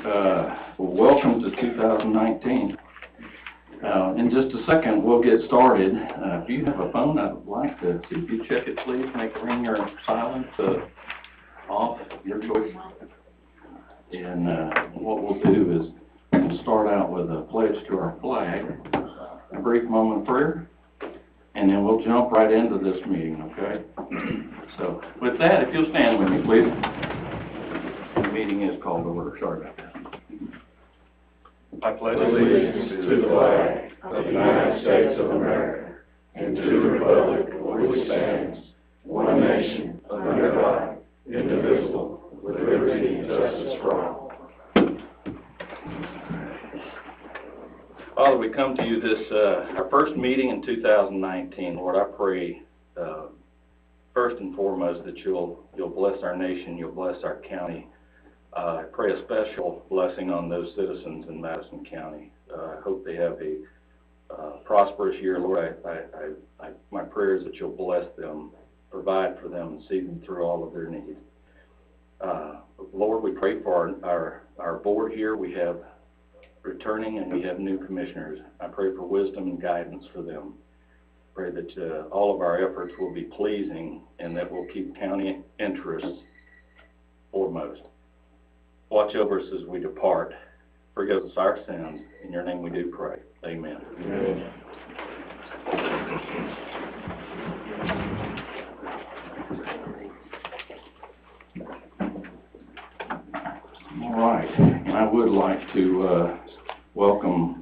Welcome to 2019. In just a second, we'll get started. If you have a phone, I'd like to see if you check it, please. Make it ring or silent, off, your choice. And what we'll do is we'll start out with a pledge to our flag, a brief moment of prayer, and then we'll jump right into this meeting, okay? So with that, if you'll stand with me, please. The meeting is called to order. Sorry about that. I pledge allegiance to the flag of the United States of America and to the republic for which stands one nation under God, indivisible, with liberty and justice for all. Father, we come to you this our first meeting in 2019. Lord, I pray first and foremost that you'll bless our nation, you'll bless our county. I pray a special blessing on those citizens in Madison County. I hope they have a prosperous year. Lord, my prayer is that you'll bless them, provide for them, and see them through all of their needs. Lord, we pray for our board here. We have returning and we have new commissioners. I pray for wisdom and guidance for them. Pray that all of our efforts will be pleasing and that we'll keep county interests foremost. Watch over us as we depart. Forgive us our sins. In your name we do pray. Amen. Amen. All right. And I would like to welcome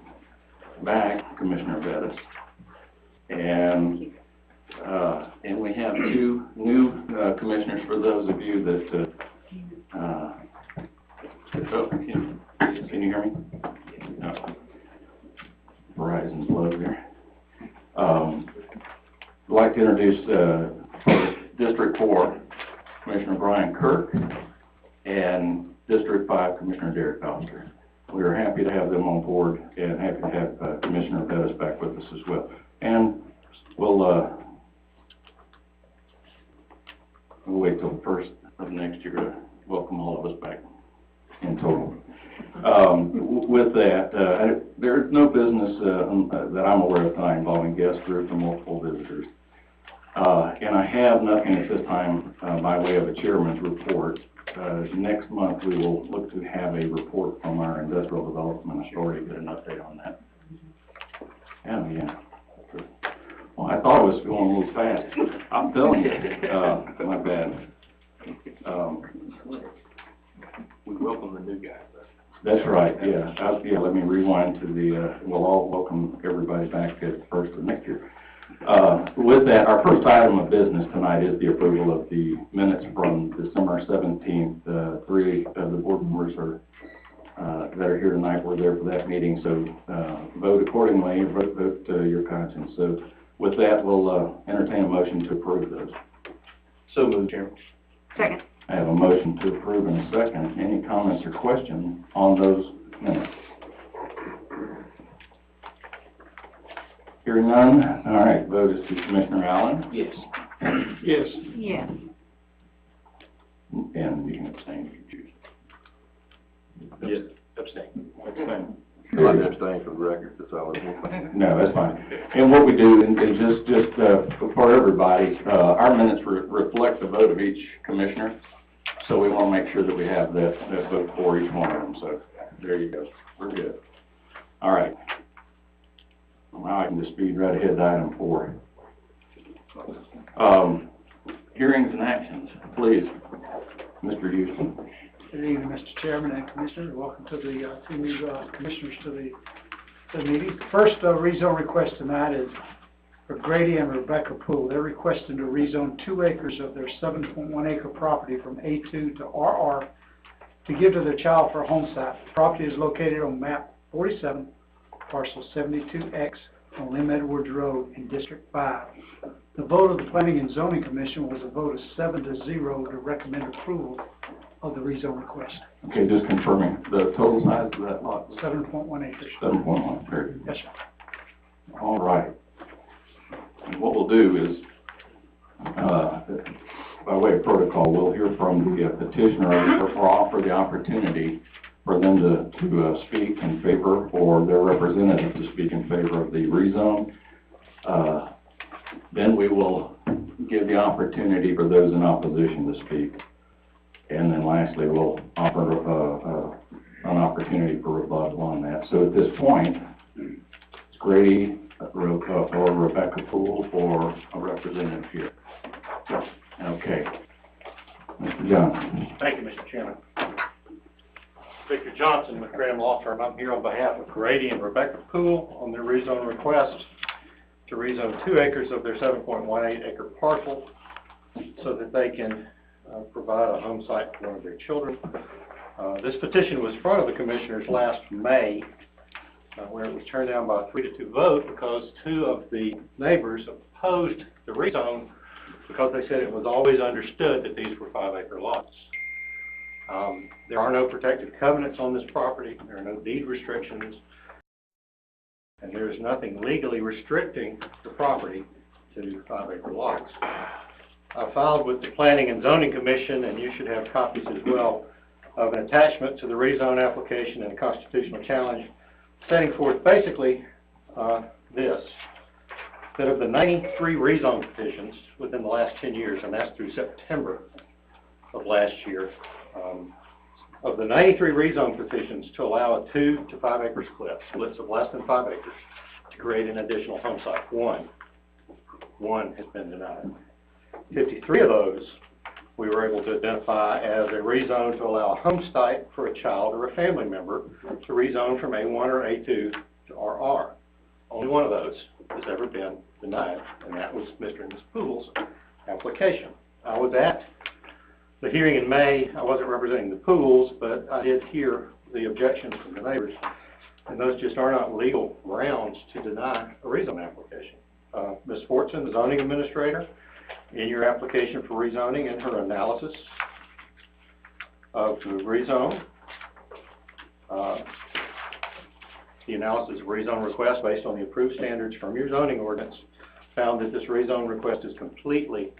back Commissioner Bettis. And we have two new commissioners for those of you that can you hear me? No. Verizon's low there. I'd like to introduce District 4, Commissioner Brian Kirk, and District 5, Commissioner Derek Foster. We are happy to have them on board and happy to have Commissioner Bettis back with us as well. And we'll wait till the first of next year to welcome all of us back in total. With that, there's no business that I'm aware of tonight involving guest groups or multiple visitors. And I have nothing at this time by way of a chairman's report. Next month we will look to have a report from our Industrial Development Authority, get an update on that. Oh, yeah. Well, I thought it was going a little fast. I'm telling you, my bad. We welcome the new guy. That's right, yeah. Let me rewind to we'll all welcome everybody back at the first of next year. With that, our first item of business tonight is the approval of the minutes from December 17th. Three of the board members that are here tonight were there for that meeting, so vote accordingly, vote your conscience. So with that, we'll entertain a motion to approve those. So moved, Chairman. Second. I have a motion to approve in a second. Any comments or questions on those minutes? Hearing none, all right, vote is to Commissioner Allen. Yes. Yes. Yes. And you can abstain if you choose. Yes. Abstain. Abstain. I'd like to abstain for the record, that's all it is. No, that's fine. And what we do, and just for everybody, our minutes reflect the vote of each commissioner. So we want to make sure that we have that vote for each one of them. So there you go. We're good. All right. Now I can just speed right ahead to item 4. Hearings and actions, please, Mr. Houston. Good evening, Mr. Chairman and Commissioners. Welcome to the two new commissioners to the meeting. First rezone request tonight is for Grady and Rebecca Poole. They're requesting to rezone 2 acres of their 7.1 acre property from A2 to RR to give to their child for a home site. The property is located on map 47, parcel 72X on Lim Edwards Road in District 5. The vote of the Planning and Zoning Commission was a vote of 7-0 to recommend approval of the rezone request. Okay, just confirming the total size of that lot. 7.1 acres. 7.1, very good. Yes, sir. All right. And what we'll do is, by way of protocol, we'll hear from the petitioner or offer the opportunity for them to speak in favor, or their representative to speak in favor of the rezone. Then we will give the opportunity for those in opposition to speak. And then lastly, we'll offer an opportunity for rebuttal on that. So at this point, it's Grady or Rebecca Poole or a representative here. Okay. Mr. Johnson. Thank you, Mr. Chairman. Victor Johnson with Graham Law Firm. I'm here on behalf of Grady and Rebecca Poole on their rezone request to rezone 2 acres of their 7.18 acre parcel so that they can provide a home site for one of their children. This petition was in front of the commissioners last May, where it was turned down by a 3-2 vote because 2 of the neighbors opposed the rezone because they said it was always understood that these were 5-acre lots. There are no protective covenants on this property. There are no deed restrictions. And there is nothing legally restricting the property to 5-acre lots. I filed with the Planning and Zoning Commission, and you should have copies as well, of an attachment to the rezone application and a constitutional challenge, setting forth basically this, that of the 93 rezone petitions within the last 10 years, and that's through September of last year, of the 93 rezone petitions to allow a 2 to 5 acre split, splits of less than 5 acres, to create an additional home site. One has been denied. 53 of those we were able to identify as a rezone to allow a home site for a child or a family member to rezone from A1 or A2 to RR. Only one of those has ever been denied, and that was Mr. and Ms. Poole's application. I was at the hearing in May. I wasn't representing the Pooles, but I did hear the objections from the neighbors, and those just are not legal grounds to deny a rezone application. Ms. Fortson, the zoning administrator, in your application for rezoning and her analysis of the rezone, the analysis of rezone request based on the approved standards from your zoning ordinance found that this rezone request is completely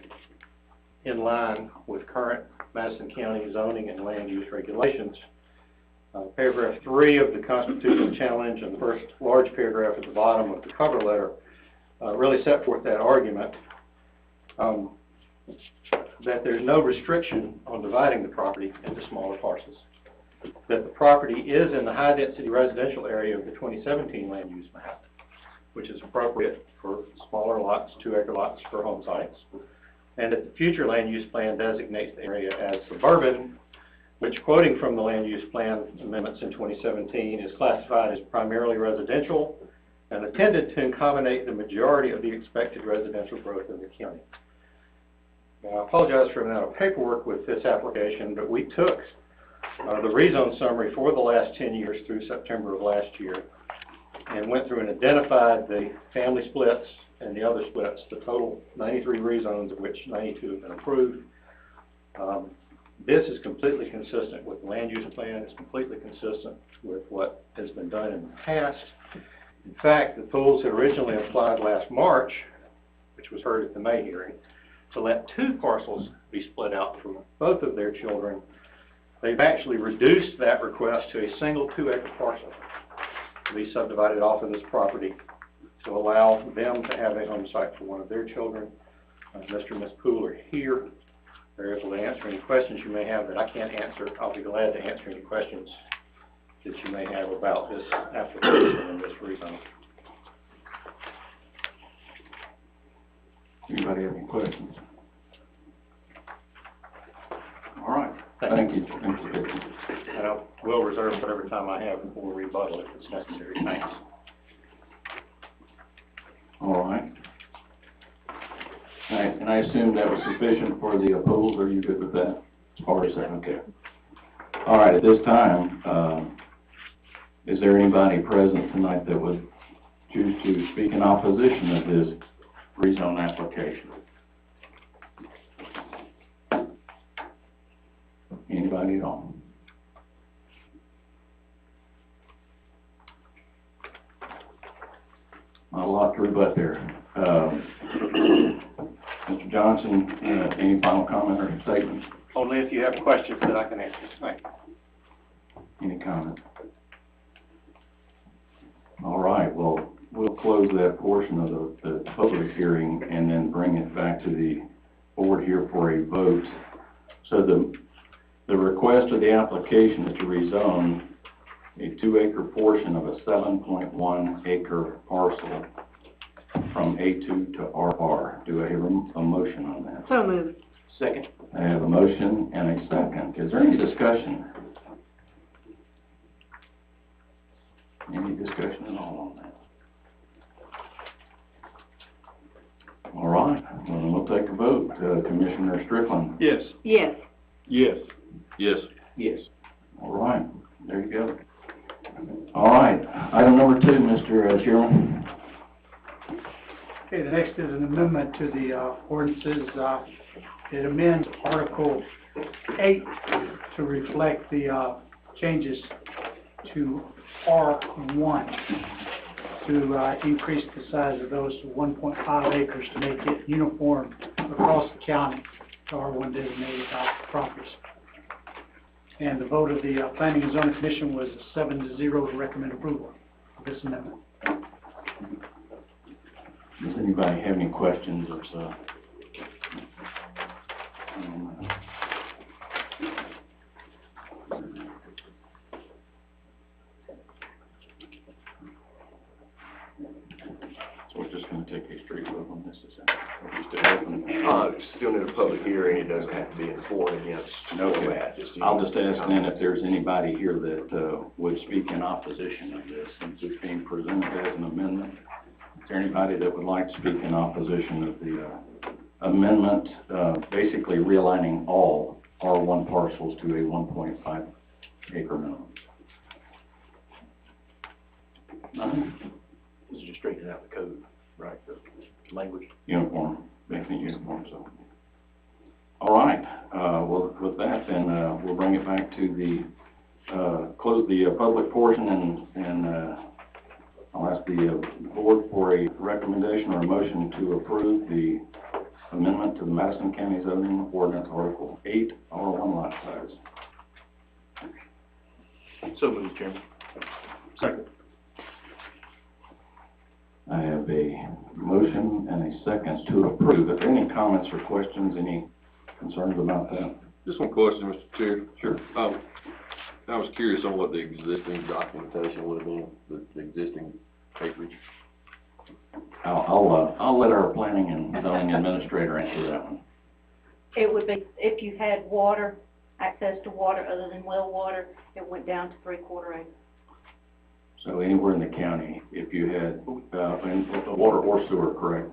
in line with current Madison County zoning and land use regulations. Paragraph 3 of the constitutional challenge and the first large paragraph at the bottom of the cover letter really set forth that argument that there's no restriction on dividing the property into smaller parcels, that the property is in the high-density residential area of the 2017 land use map, which is appropriate for smaller lots, 2-acre lots for home sites, and that the future land use plan designates the area as suburban, which, quoting from the land use plan amendments in 2017, is classified as primarily residential and intended to accommodate the majority of the expected residential growth in the county. Now, I apologize for running out of paperwork with this application, but we took the rezone summary for the last 10 years through September of last year and went through and identified the family splits and the other splits, the total 93 rezones, of which 92 have been approved. This is completely consistent with the land use plan. It's completely consistent with what has been done in the past. In fact, the Pooles had originally applied last March, which was heard at the May hearing, to let 2 parcels be split out for both of their children. They've actually reduced that request to a single 2-acre parcel to be subdivided off of this property to allow them to have a home site for one of their children. Mr. and Ms. Poole are here. They're able to answer any questions you may have that I can't answer. I'll be glad to answer any questions that you may have about this application and this rezone. Anybody have any questions? All right. Thank you. Thank you. And I will reserve whatever time I have for rebuttal if it's necessary. Thanks. All right. All right. And I assume that was sufficient for the Pooles. Are you good with that? As far as that, okay. All right. At this time, is there anybody present tonight that would choose to speak in opposition of this rezone application? Anybody at all? Not a lot to rebut there. Mr. Johnson, any final comment or statement? Only if you have questions that I can answer. Thank you. Any comments? All right, well, we'll close that portion of the public hearing and then bring it back to the board here for a vote. So the request of the application is to rezone a 2-acre portion of a 7.1 acre parcel from A2 to RR. Do I hear a motion on that? So moved. Second. I have a motion and a second. Is there any discussion? Any discussion at all on that? All right, well, then we'll take a vote. Commissioner Strickland? Yes. Yes. Yes. Yes. Yes. All right, there you go. All right, item number 2, Mr. Chairman. Okay, the next is an amendment to the ordinances. It amends Article 8 to reflect the changes to R1 to increase the size of those to 1.5 acres to make it uniform across the county to R1 designated properties. And the vote of the Planning and Zoning Commission was 7-0 to recommend approval of this amendment. Does anybody have any questions or so? So we're just gonna take a straight vote on this, is that? Or we still open? Still need a public hearing, it doesn't have to be informed against format. I'll just ask then if there's anybody here that would speak in opposition of this, since it's being presented as an amendment. Is there anybody that would like to speak in opposition of the amendment, basically realigning all R1 parcels to a 1.5 acre minimum? None? This is just straightening out the code, right, the language. Uniform, making it uniform, so. All right, well, with that, then, we'll bring it back to the, close the public portion and I'll ask the board for a recommendation or a motion to approve the amendment to the Madison County Zoning Ordinance Article 8, R1 lot size. So moved, Chairman. Second. I have a motion and a second to approve. If there are any comments or questions, any concerns about that? Just one question, Mr. Chair. Sure. I was curious on what the existing documentation would have been, the existing acreage. I'll let our planning and zoning administrator answer that one. It would be, if you had water, access to water other than well water, it went down to 3/4 acres. So anywhere in the county, if you had, water or sewer, correct?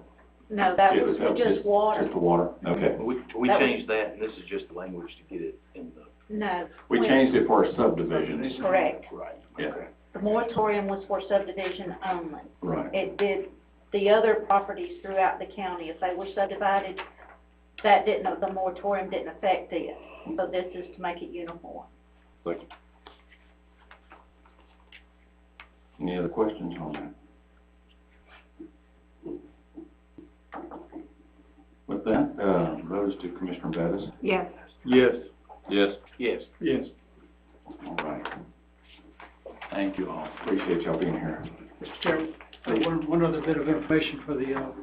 No, that was just water. Just the water, okay. We That was- changed that, and this is just the language to get it in the. No. We changed it for subdivisions. Correct. Right. Yeah. Okay. The moratorium was for subdivision only. Right. It did, the other properties throughout the county, if they were subdivided, that didn't, the moratorium didn't affect it. So this is to make it uniform. Thank you. Any other questions on that? With that, vote is to Commissioner Bettis. Yes. Yes. Yes. Yes. Yes. All right. Thank you all. Appreciate y'all being here. Mr. Chairman, one other bit of information for the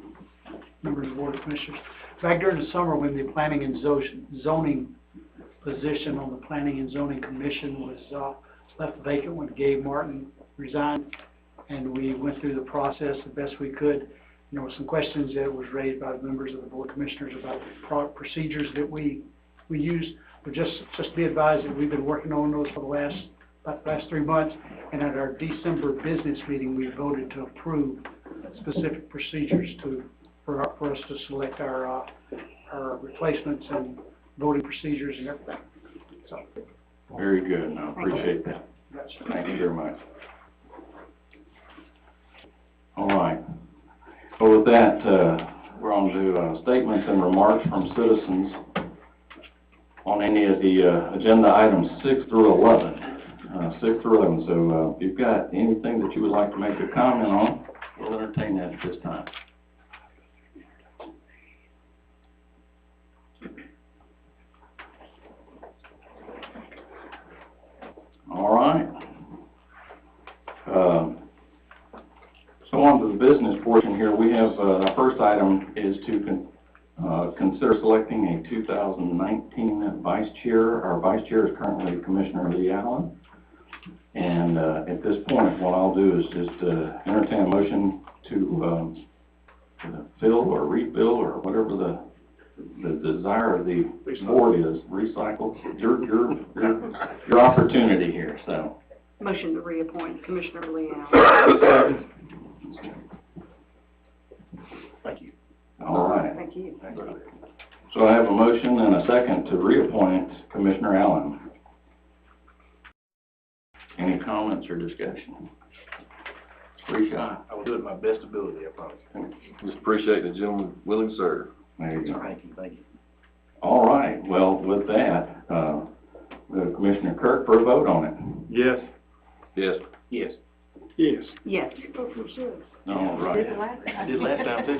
members of the Board of Commissioners. Back during the summer, when the Planning and Zoning position on the Planning and Zoning Commission was left vacant when Gabe Martin resigned, and we went through the process the best we could. There were some questions that was raised by the members of the Board of Commissioners about the procedures that we use. But just be advised that we've been working on those for about the last 3 months, and at our December business meeting, we voted to approve specific procedures for us to select our replacements and voting procedures and everything. So, Very good, and I appreciate that. Thank you very much. All right. Well, with that, we're on to statements and remarks from citizens on any of the agenda items 6 through 11. 6 through 11. So if you've got anything that you would like to make a comment on, we'll entertain that at this time. All right. have, our first item is to consider selecting a 2019 vice chair. Our vice chair is currently Commissioner Lee Allen. And at this point, what I'll do is just entertain a motion to fill or refill or whatever the desire of the board is, recycle. Your opportunity here, so. Motion to reappoint Commissioner Lee Allen. Thank you. All right. Thank you. So I have a motion and a second to reappoint Commissioner Allen. Any comments or discussion? Free shot. I will do it to my best ability, I promise. Just appreciate the gentleman willing to serve. There you go. Thank you. All right, well, with that, Commissioner Kirk for a vote on it. Yes. Yes. Yes. Yes. Yes. All right. I did last time too.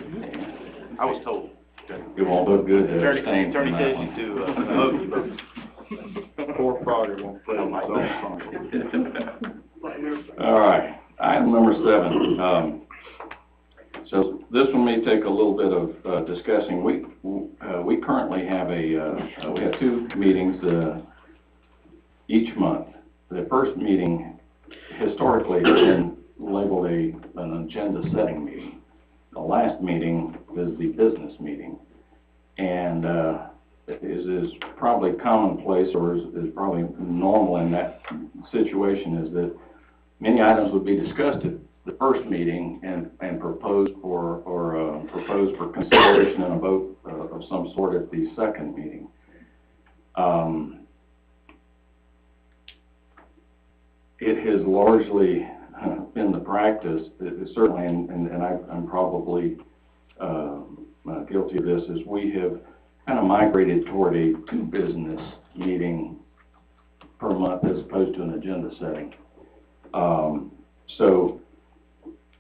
I was told. It won't look good to Attorney abstain from that says one. you to, vote, you vote. Poor Frogger won't play on my own. All right, item number 7. So this one may take a little bit of discussing. We currently have we have 2 meetings each month. The first meeting historically has been labeled an agenda setting meeting. The last meeting is the business meeting, and is probably commonplace or is probably normal in that situation is that many items would be discussed at the first meeting and proposed for consideration and a vote of some sort at the second meeting. It has largely been the practice, certainly, and I'm probably guilty of this, is we have kind of migrated toward a 2 business meeting per month as opposed to an agenda setting. So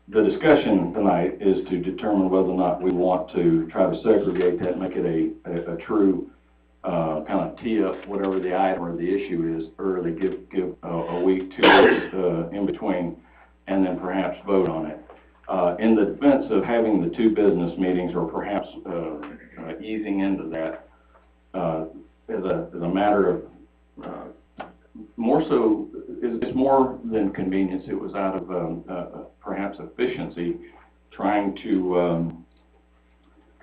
the discussion tonight is to determine whether or not we want to try to segregate that, make it a true kind of tee up whatever the item or the issue is early, give a week, 2 weeks in between, and then perhaps vote on it. In the defense of having the 2 business meetings, or perhaps easing into that, as a matter of more so, it's more than convenience. It was out of perhaps efficiency, trying to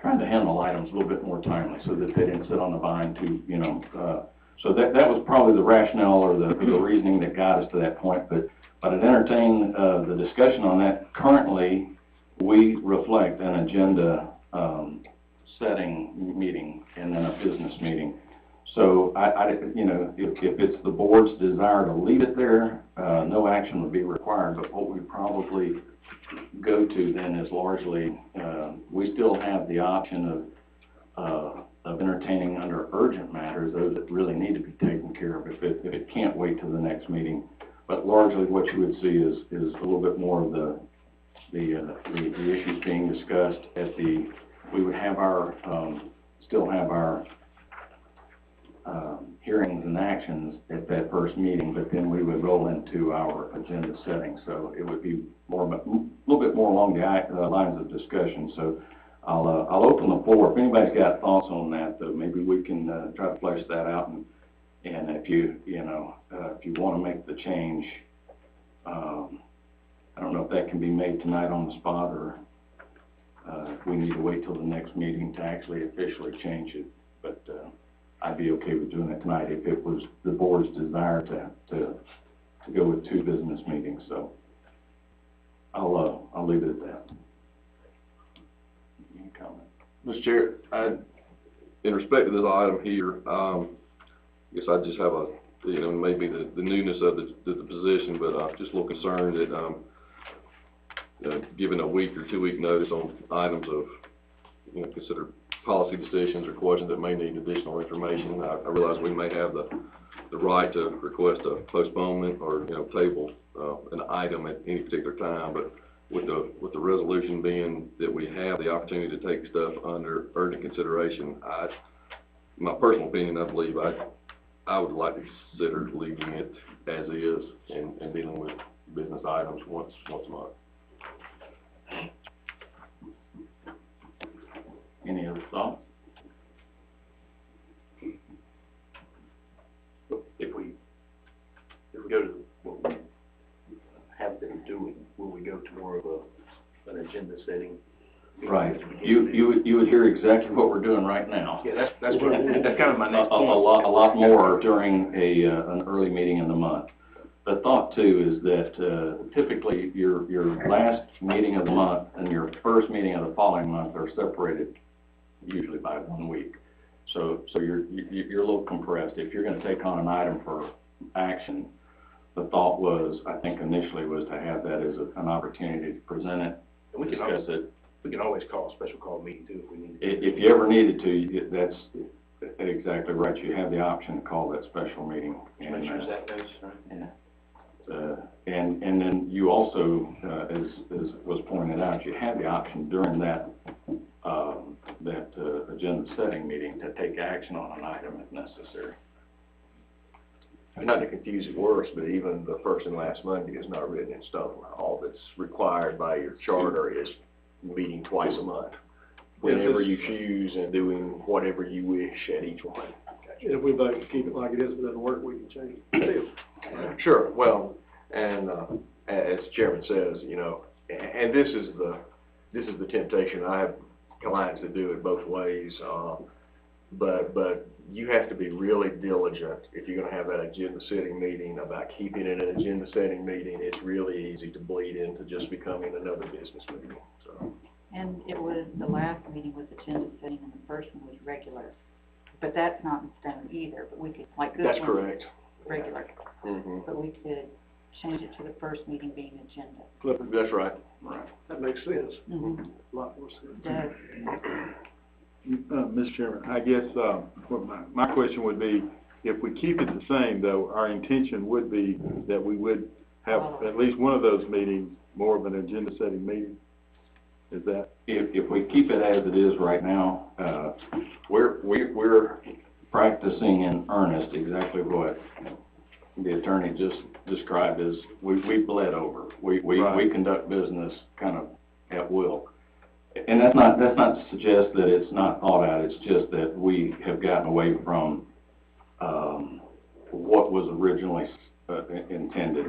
handle items a little bit more timely, so that they didn't sit on the vine too, so that was probably the rationale or the reasoning that got us to that point. But I'd entertain the discussion on that. Currently, we reflect an agenda setting meeting and then a business meeting. So if it's the board's desire to leave it there, no action would be required. But what we probably go to then is largely, we still have the option of entertaining under urgent matters, those that really need to be taken care of if it can't wait till the next meeting. But largely what you would see is a little bit more of the issues being discussed at we would have our, still have our hearings and actions at that first meeting, but then we would roll into our agenda setting. So it would be a little bit more along the lines of discussion. So I'll open the floor. If anybody's got thoughts on that, though, maybe we can try to flesh that out. And if you want to make the change, I don't know if that can be made tonight on the spot, or if we need to wait till the next meeting to actually officially change it. But I'd be okay with doing it tonight if it was the board's desire to go with 2 business meetings. So I'll leave it at that. Any comment? Mr. Chair, in respect to this item here, I guess I just have maybe the newness of the position, but I'm just a little concerned that giving a week or 2 week notice on items of, consider policy decisions or questions that may need additional information. I realize we may have the right to request a postponement or, table an item at any particular time, but with the resolution being that we have the opportunity to take stuff under urgent consideration, my personal opinion, I believe I would like to consider leaving it as is and dealing with business items once a month. Any other thoughts? If we go to what we have been doing, will we go to more of an agenda setting? Right. You would hear exactly what we're doing right now. Yeah, that's kind of my next A point. lot more during an early meeting in the month. The thought too is that typically your last meeting of the month and your first meeting of the following month are separated usually by 1 week. So you're a little compressed. If you're going to take on an item for action, the thought was, I think initially, was to have that as an opportunity to present it, And we can discuss it. We can always call a special call meeting too if we need to. If you ever needed to, that's exactly right. You have the option to call that special meeting. And, Make sure that goes, right? yeah. And then you also, as was pointed out, you have the option during that agenda setting meeting to take action on an item if necessary. And not to confuse it worse, but even the first and last Monday is not written in stone. All that's required by your charter is meeting twice a month, whenever you choose and doing whatever you wish at each one. If we'd like to keep it like it is, if it doesn't work, we can change it. Sure, well, and as the chairman says, you know, and this is the temptation. I have clients that do it both ways, but you have to be really diligent if you're going to have that agenda setting meeting about keeping it an agenda setting meeting. It's really easy to bleed into just becoming another business meeting. So. And it was, the last meeting was agenda setting and the first one was regular. But that's not in stone either, but we could, like this That's one, correct. regular. Mm-hmm. But we could change it to the first meeting being agenda. That's right. Right. That makes sense. Mm-hmm. A lot more sense. Does. Mr. Chairman, I guess, what my question would be, if we keep it the same, though, our intention would be that we would have at least one of those meetings, more of an agenda-setting meeting. Is that? If we keep it as it is right now, we're practicing in earnest exactly what the attorney just described as we bled over. We conduct business kind of at will. And that's not to suggest that it's not thought out. It's just that we have gotten away from what was originally intended.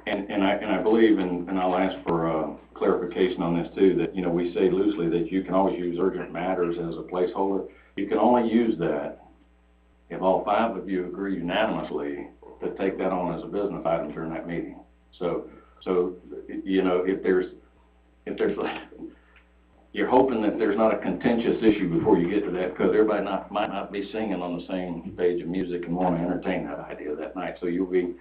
And I believe, and I'll ask for clarification on this too, that, you know, we say loosely that you can always use urgent matters as a placeholder. You can only use that if all 5 of you agree unanimously to take that on as a business item during that meeting. So you know, if there's you're hoping that there's not a contentious issue before you get to that, because everybody might not be singing on the same page of music and want to entertain that idea that night. So you'll be,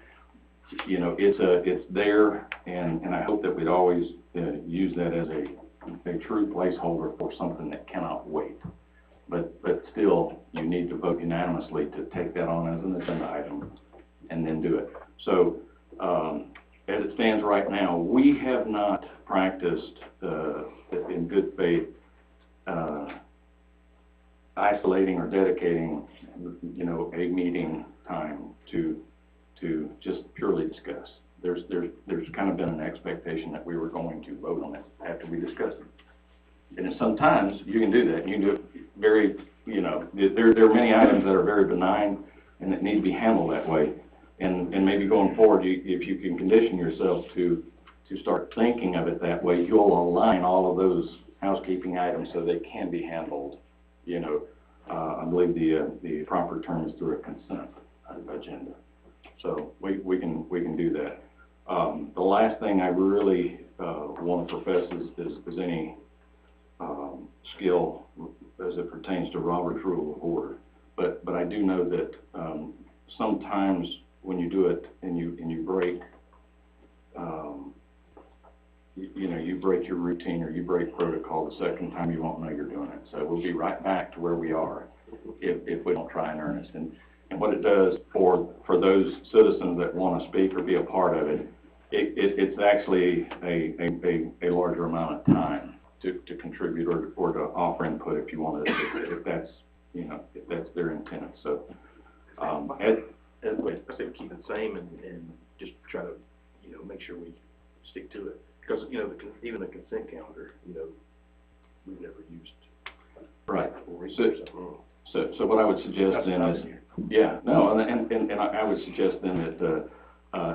you know, it's there, and I hope that we'd always use that as a true placeholder for something that cannot wait. But still, you need to vote unanimously to take that on as an agenda item and then do it. So as it stands right now, we have not practiced in good faith isolating or dedicating, you know, a meeting time to just purely discuss. There's kind of been an expectation that we were going to vote on it after we discussed it. And sometimes you can do that. You can do it very, you know, there are many items that are very benign and that need to be handled that way. And maybe going forward, if you can condition yourself to start thinking of it that way, you'll align all of those housekeeping items so they can be handled, you know, I believe the proper term is through a consent agenda. So we can do that. The last thing I really want to profess is any skill as it pertains to Robert's Rule of Order. But I do know that sometimes when you do it and you break, you know, you break your routine or you break protocol, the second time you won't know you're doing it. So we'll be right back to where we are if we don't try in earnest. And what it does for those citizens that want to speak or be a part of it, it's actually a larger amount of time to contribute or to offer input if you want to, if that's, you know, if that's their intent. So I say keep it same and just try to, you know, make sure we stick to it. Because, you know, even the consent calendar, you know, we've never used Right. So what I would suggest then is, yeah, no, and I would suggest then that,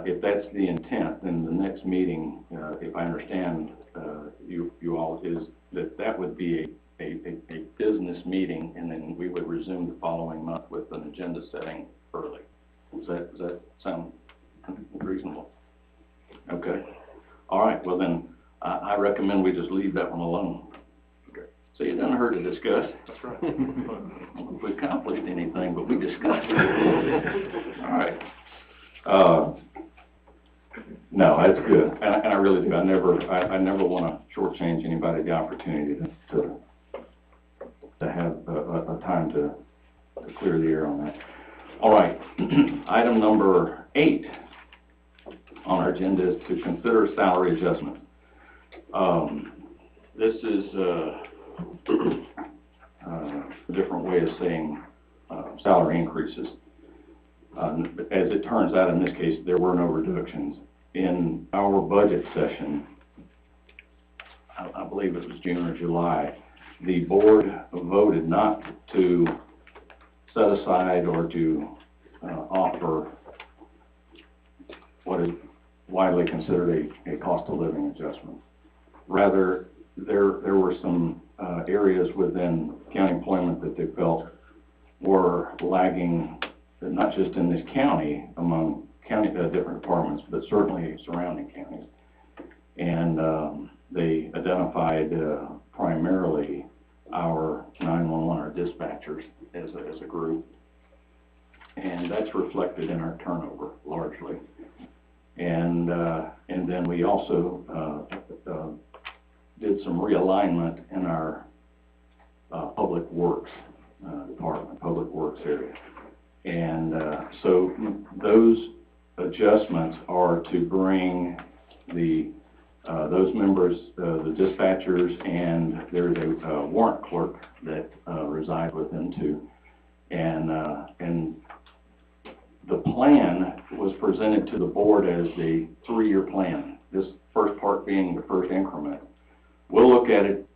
if that's the intent, then the next meeting, if I understand, you all, is that would be a business meeting, and then we would resume the following month with an agenda setting early. Does that sound reasonable? Okay. All right, well then, I recommend we just leave that one alone. Okay. So it doesn't hurt to discuss. That's right. I don't know if we accomplished anything, but we discussed it. All right. No, that's good, and I really do. I never want to shortchange anybody the opportunity to have a time to clear the air on that. All right, item number 8 on our agenda is to consider salary adjustment. This is a different way of saying salary increases. As it turns out, in this case, there were no reductions. In our budget session, I believe it was June or July, the board voted not to set aside or to offer what is widely considered a cost of living adjustment. Rather, there were some areas within county employment that they felt were lagging, not just in this county, among county different departments, but certainly surrounding counties. And they identified primarily our 911, our dispatchers, as a group, and that's reflected in our turnover largely. And then we also did some realignment in our public works department, public works area. And so those adjustments are to bring those members, the dispatchers, and there's a warrant clerk that reside within too. And the plan was presented to the board as a 3-year plan. This first part being the first increment. We'll look at it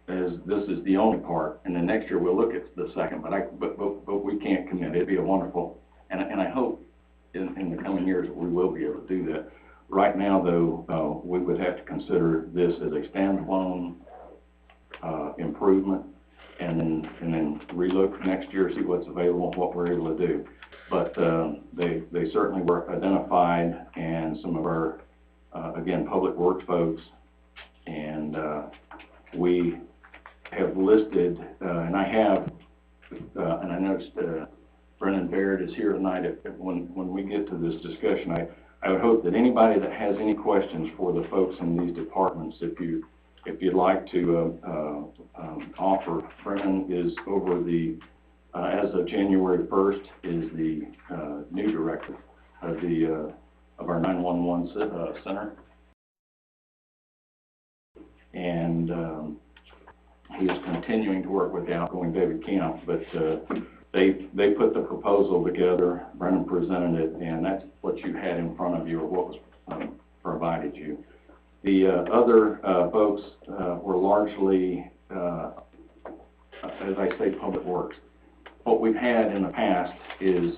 as this is the only part, and then next year we'll look at the second. But we can't commit. It'd be a wonderful, and I hope in the coming years we will be able to do that. Right now, though, we would have to consider this as a standalone improvement, and then relook next year, see what's available, what we're able to do. But they certainly were identified, and some of our again public works folks, and we have listed, and I have, and I noticed Brennan Baird is here tonight. When we get to this discussion, I would hope that anybody that has any questions for the folks in these departments, if you'd like to offer, Brennan is over the, as of January 1st, is the new director of our 911 center. And he is continuing to work with the outgoing David Camp, but they put the proposal together, Brennan presented it, and that's what you had in front of you, or what was provided you. The other folks were largely, as I say, public works. What we've had in the past is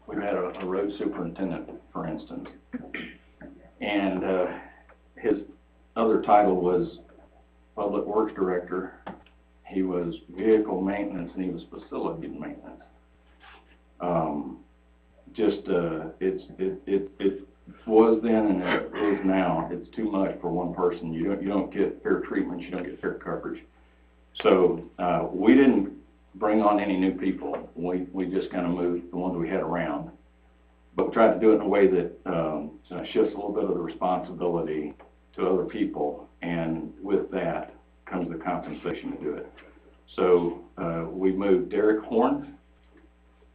we've had a road superintendent, for instance, and his other title was public works director. He was vehicle maintenance, and he was facility maintenance. It was then, and it is now. It's too much for one person. You don't get fair treatment. You don't get fair coverage. So we didn't bring on any new people. We just kind of moved the ones we had around, but we tried to do it in a way that shifts a little bit of the responsibility to other people, and with that comes the compensation to do it. So we moved Derek Horn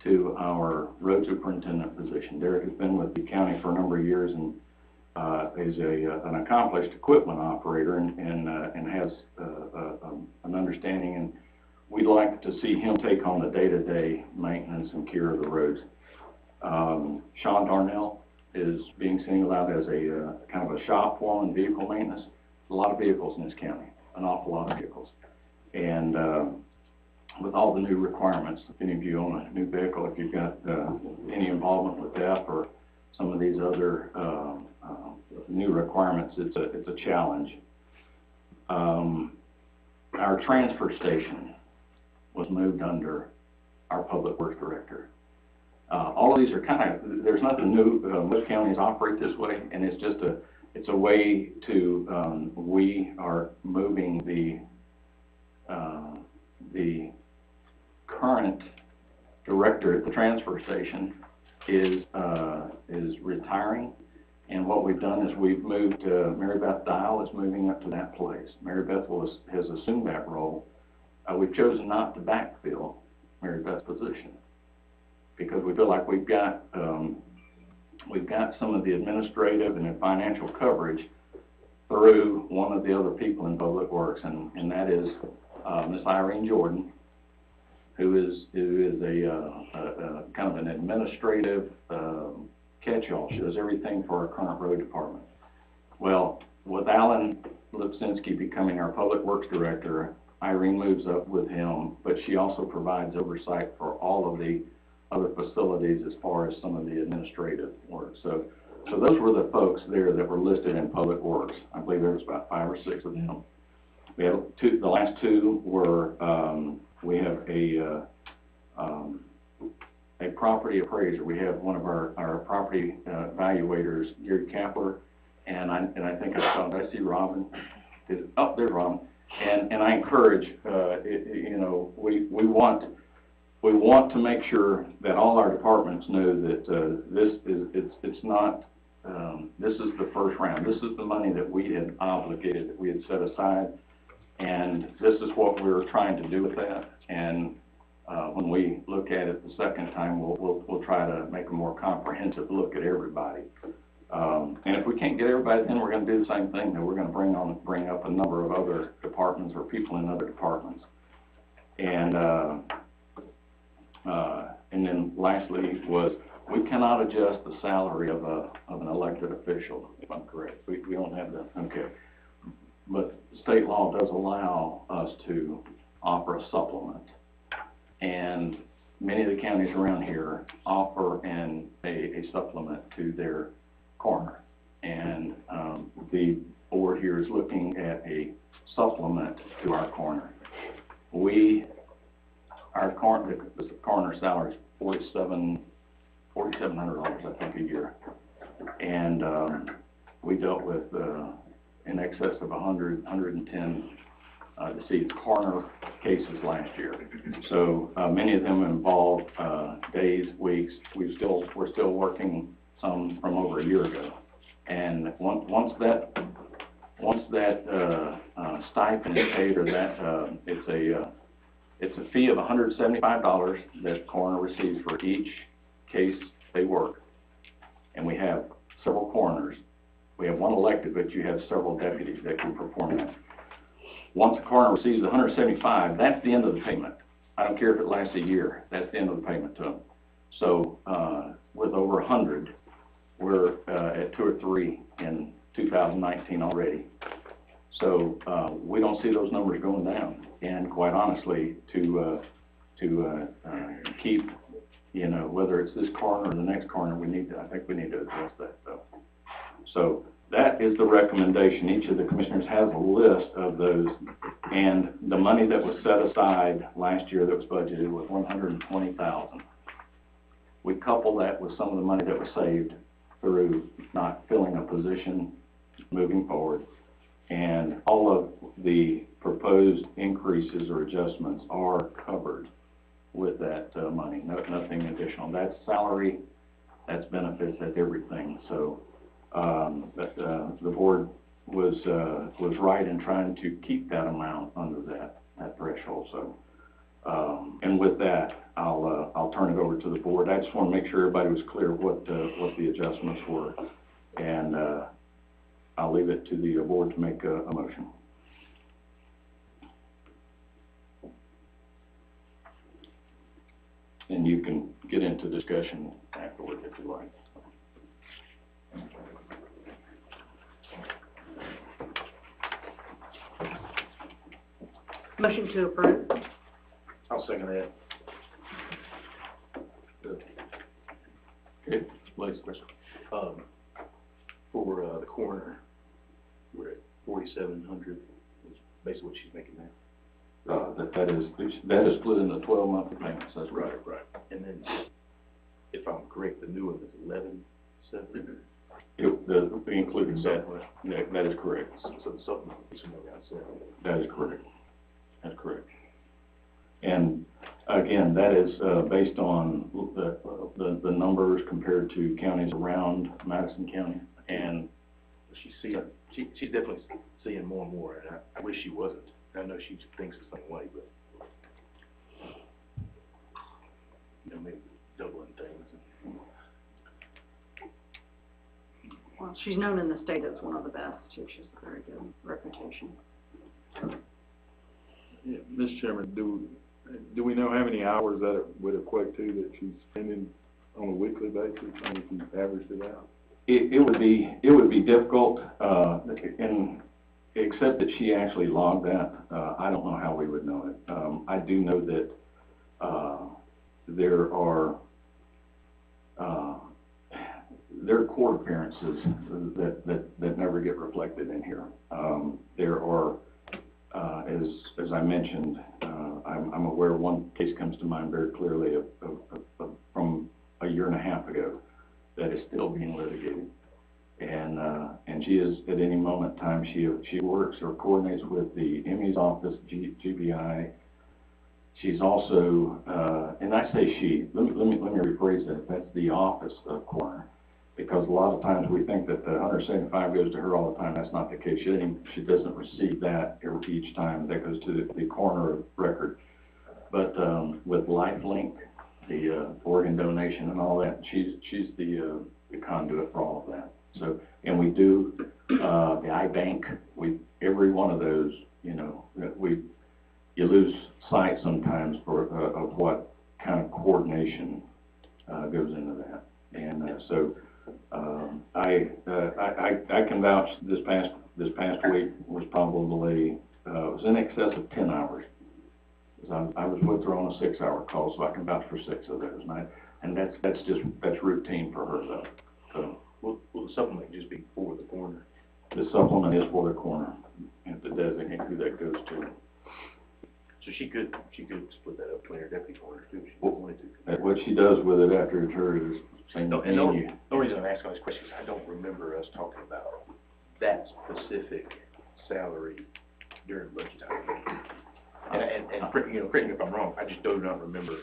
to our road superintendent position. Derek has been with the county for a number of years and is an accomplished equipment operator and has an understanding, and we'd like to see him take on the day-to-day maintenance and care of the roads. Sean Darnell is being singled out as a kind of a shop foreman, vehicle maintenance. A lot of vehicles in this county, an awful lot of vehicles. And, with all the new requirements, if any of you own a new vehicle, if you've got, any involvement with that or some of these other, new requirements, it's a challenge. Our transfer station was moved under our Public Works Director. All of these are kind of, there's nothing new, most counties operate this way, and it's just it's a way to, we are moving the current director at the transfer station is retiring, and what we've done is we've moved, Mary Beth Dial is moving up to that place. Mary Beth has assumed that role. We've chosen not to backfill Mary Beth's position because we feel like we've got some of the administrative and financial coverage through one of the other people in Public Works, and that is Miss Irene Jordan, who is a kind of an administrative catch-all. She does everything for our current road department. Well, with Alan Lipsinski becoming our Public Works Director, Irene moves up with him, but she also provides oversight for all of the other facilities as far as some of the administrative work. So those were the folks there that were listed in Public Works. I believe there was about 5 or 6 of them. We have the last 2 were, we have a property appraiser. We have one of our property evaluators, Gary Kapler, and I think I saw, did I see Robin? There's Robin. And I encourage, you know, we want to make sure that all our departments know that it's not, this is the first round. This is the money that we had obligated, that we had set aside, and this is what we're trying to do with that. And when we look at it the second time, we'll try to make a more comprehensive look at everybody. And if we can't get everybody, then we're going to do the same thing. That we're going to bring up a number of other departments or people in other departments. And then lastly was, we cannot adjust the salary of an elected official, if I'm correct. We don't have that, okay. But state law does allow us to offer a supplement. And many of the counties around here offer a supplement to their coroner. And the board here is looking at a supplement to our coroner. Our coroner salary is $4,700, I think, a year. And we dealt with in excess of 110 deceased coroner cases last year. So many of them involved days, weeks. We're still working some from over a year ago. And once that stipend is paid, or that it's a fee of $175 that coroner receives for each case they work. And we have several coroners. We have one elected, but you have several deputies that can perform that. Once a coroner receives $175, that's the end of the payment. I don't care if it lasts a year. That's the end of the payment to them. So with over 100, we're at 2 or 3 in 2019 already. So we don't see those numbers going down. And quite honestly, to keep, you know, whether it's this coroner or the next coroner, I think we need to address that though. So that is the recommendation. Each of the commissioners has a list of those, and the money that was set aside last year that was budgeted was $120,000. We couple that with some of the money that was saved through not filling a position moving forward, and all of the proposed increases or adjustments are covered with that money. Nothing additional. That's salary, that's benefits, that's everything. So the board was right in trying to keep that amount under that threshold. So and with that, I'll turn it over to the board. I just want to make sure everybody was clear what the adjustments were, and I'll leave it to the board to make a motion. And you can get into discussion afterward if you like. Motion to approve. I'll second that. Okay, Ladies first. For, the coroner, we're at 4,700, is basically what she's making now. That is split into 12-month payments, that's right. Right. And then, if I'm correct, the new one is 11,700. Including that, that is correct. So the supplement is around 7. That is correct. That's correct. And again, that is, based on the numbers compared to counties around Madison County, and She's definitely seeing more and more, and I wish she wasn't. I know she thinks the same way, but, maybe doubling things. Well, she's known in the state as one of the best, too. She's a very good reputation. Yeah, Mr. Chairman, do we know how many hours that it would equate to that she's spending on a weekly basis? I mean, if you averaged it out. it would be difficult, except that she actually logged that. I don't know how we would know it. I do know that, there are court appearances that never get reflected in here. There are, as I mentioned, I'm aware one case comes to mind very clearly from a year and a half ago that is still being litigated. And she is, at any moment in time, she works or coordinates with the ME's office, GBI. She's also, and I say she, let me rephrase that. That's the office of coroner, because a lot of times we think that the 175 goes to her all the time. That's not the case. She doesn't receive that each time. That goes to the coroner of record. But with LifeLink, the organ donation and all that, she's the conduit for all of that. So, and we do the iBank. Every one of those, you lose sight sometimes of what kind of coordination goes into that. And so I can vouch this past week was probably was in excess of 10 hours. I was with her on a 6-hour call, so I can vouch for 6 of those. And that's routine for her though. So, Will the supplement just be for the coroner? The supplement is for the coroner, and to designate who that goes to. So she could split that up between her deputy coroner too, if she wanted to. What she does with it after it's her is same No, thing. and the reason I'm asking all these questions is I don't remember us talking about that specific salary during budget time. And correct me if I'm wrong, I just do not remember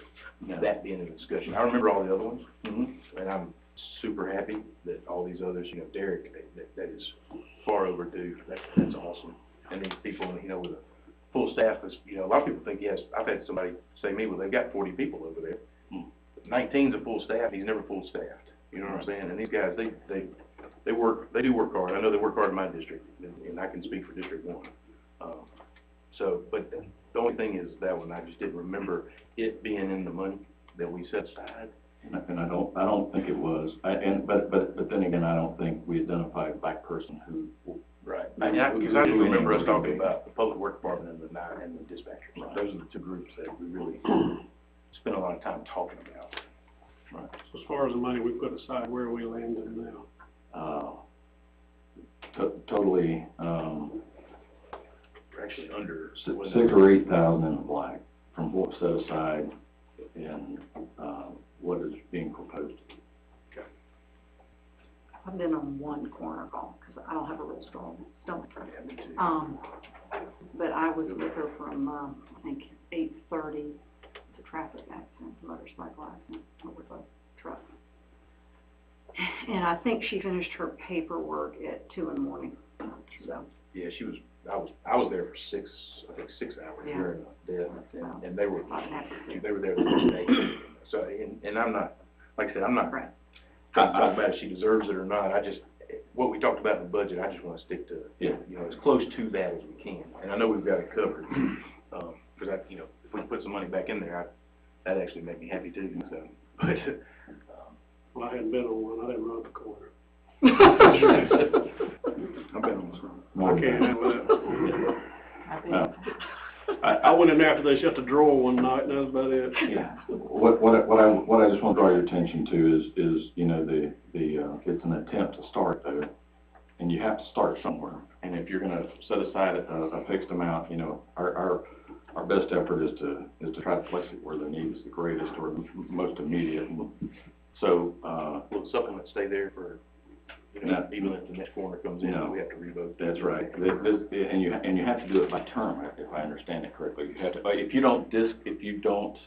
that being in the discussion. I remember all the other ones, and I'm super happy that all these others, Derek, that is far overdue. That's awesome. And these people, with a full staff, a lot of people think, yes, I've had somebody say to me, well, they've got 40 people over there. 19's a full staff, he's never full staffed. You know what I'm saying? And these guys, they do work hard. I know they work hard in my district, and I can speak for District 1. But the only thing is that one, I just didn't remember it being in the money that we set aside. And I don't think it was. But then again, I don't think we identified a black person who. Right. Because I just remember us talking about the public work department and the dispatchers. Right. Those are the two groups that we really spent a lot of time talking about. Right. So as far as the money we put aside, where are we landing now? Totally. We're actually under 6 or 8,000 in the black from what's set aside and what is being proposed. Okay. I've been on one corner call because I don't have a real strong stomach. Yeah, me too. But I was with her from, I think, 8:30 to traffic accident, motorcycle accident with a truck. And I think she finished her paperwork at 2 in the morning. So. Yeah, I was there for 6 hours during the death, and they were there the next day. So, and I'm not, like I said, I'm not trying to talk about if she deserves it or not. What we talked about in the budget, I just want to stick to, as close to that as we can. And I know we've got it covered, because if we put some money back in there, that'd actually make me happy too. So, but Well, I hadn't been on one. I didn't run the corner. I've been on some. I can't handle that. I went in there after they shut the drawer one night, and that was about it. Yeah, what I just want to draw your attention to is, you know, it's an attempt to start though, and you have to start somewhere. And if you're gonna set aside a fixed amount, you know, our best effort is to try to place it where the need is the greatest or most immediate. And so, Will the supplement stay there for, you know, even if the next corner comes in, No. we have to revote? That's right. And you have to do it by term, if I understand it correctly. You have to, if you don't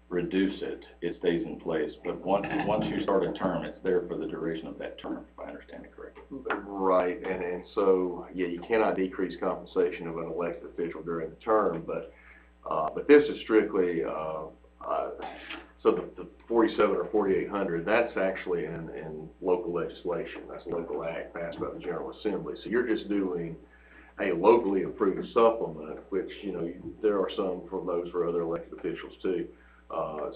reduce it, it stays in place. But once you start a term, it's there for the duration of that term, if I understand it correctly. Right, and so, yeah, you cannot decrease compensation of an elected official during the term, but this is strictly, so the 47 or 4800, that's actually in local legislation. That's a local act passed by the General Assembly. So you're just doing a locally approved supplement, which, you know, there are some for those for other elected officials too.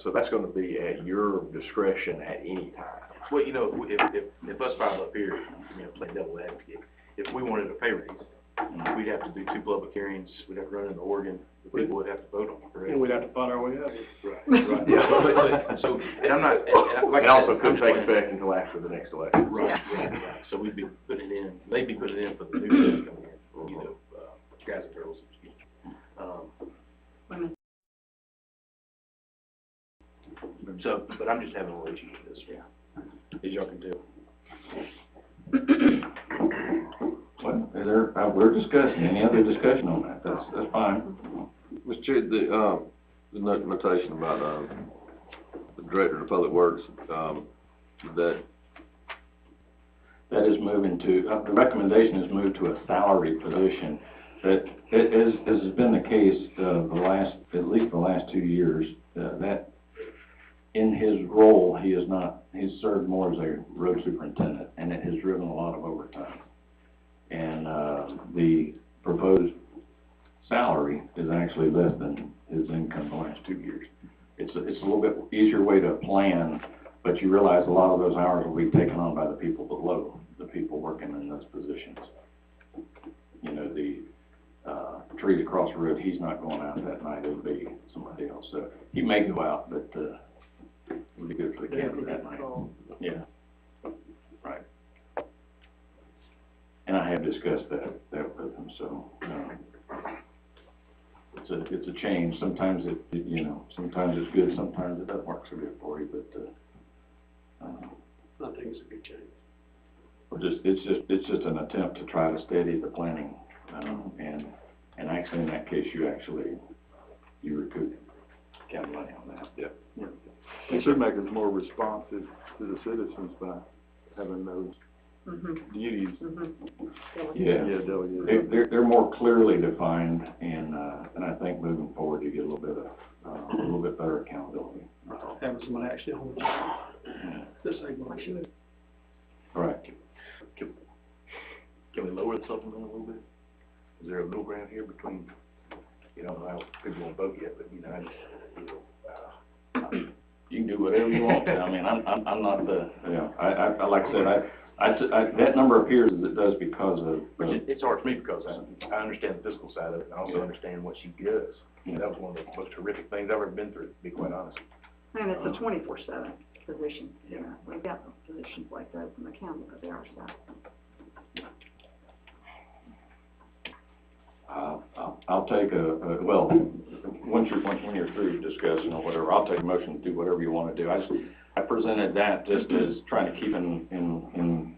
So that's going to be at your discretion at any time. Well, you know, if us five up here, you know, play devil advocate, if we wanted a pay raise, we'd have to do 2 public hearings, we'd have to run into Oregon, the people would have to vote on it, correct? And we'd have to fight our way out. Right. Yeah, but, so, and I'm not, and like. It also couldn't take effect until after the next election. Right. So we'd be putting it in, they'd be putting it in for the new guys coming in, you know, guys and girls, excuse me. So, but I'm just having a relationship with this, as y'all can tell. Well, we're discussing, any other discussion on that? That's fine. Mr. Chair, the notation about, the Director of Public Works, that That is moving to, the recommendation is moved to a salary position. That, as has been the case, at least the last 2 years, that in his role, he's served more as a road superintendent, and it has driven a lot of overtime. And, the proposed salary is actually less than his income the last 2 years. It's a little bit easier way to plan, but you realize a lot of those hours will be taken on by the people below, the people working in those positions. You know, the trees across the road, he's not going out that night, it'll be somebody else. So he may go out, but it'll be good for the county that night. Yeah, right. And I have discussed that with him, so, it's a change. Sometimes sometimes it's good, sometimes it doesn't work so good for you, but, I think it's a good change. it's just an attempt to try to steady the planning, and actually in that case, you recoup county money on that. Yep. Yeah. It should make us more responsive to the citizens by having those duties. Yeah, Delegated. they're more clearly defined, and I think moving forward, you get a little bit better accountability. Having someone actually hold the job. This ain't what I should. Right. Can we lower the supplement a little bit? Is there a middle ground here between, you know, I don't think we won't vote yet, but, you know, I just, you know, You can do whatever you want. I mean, I'm not the, you know, I like I said, that number appears as it does because of. it's hard for me because I understand the fiscal side of it, and I also understand what she does. And that was one of the most horrific things I've ever been through, to be quite honest. And it's a 24/7 position, you know, we've got positions like those in the county, but they are staffed. I'll take well, when you're through discussing or whatever, I'll take a motion to do whatever you want to do. I presented that just as trying to keep in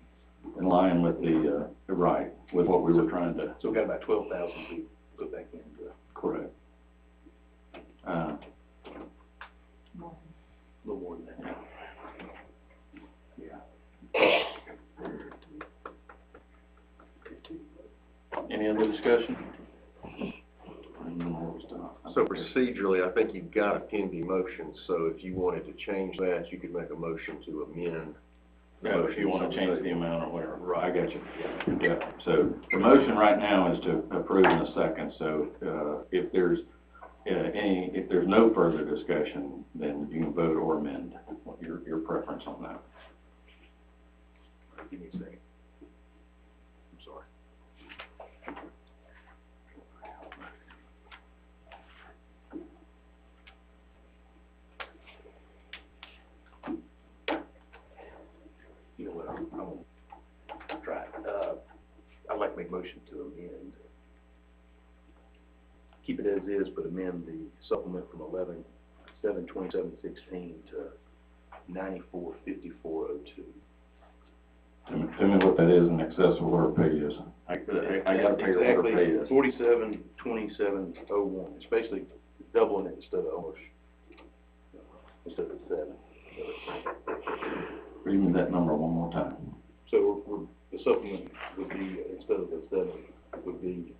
line with with what we were trying to. So we've got about 12,000 to put back into. Correct. A little more than that. Yeah. Any other discussion? So procedurally, I think you've got a pending motion, so if you wanted to change that, you could make a motion to amend. Yeah, if you want to change the amount or whatever. Right, I got you. Yeah, so the motion right now is to approve in a second, so, if there's no further discussion, then you can vote or amend, your preference on that. Give me a second. I'm sorry. I'll try it. I'd like to make a motion to amend. Keep it as is, but amend the supplement from 11/7/2016 to 94/54/02. Tell me what that is in excess of what our pay is. I gotta pay what our pay is. 47/27/01. It's basically doubling it instead of 7. Read me that number one more time. So the supplement would be, instead of the 7, would be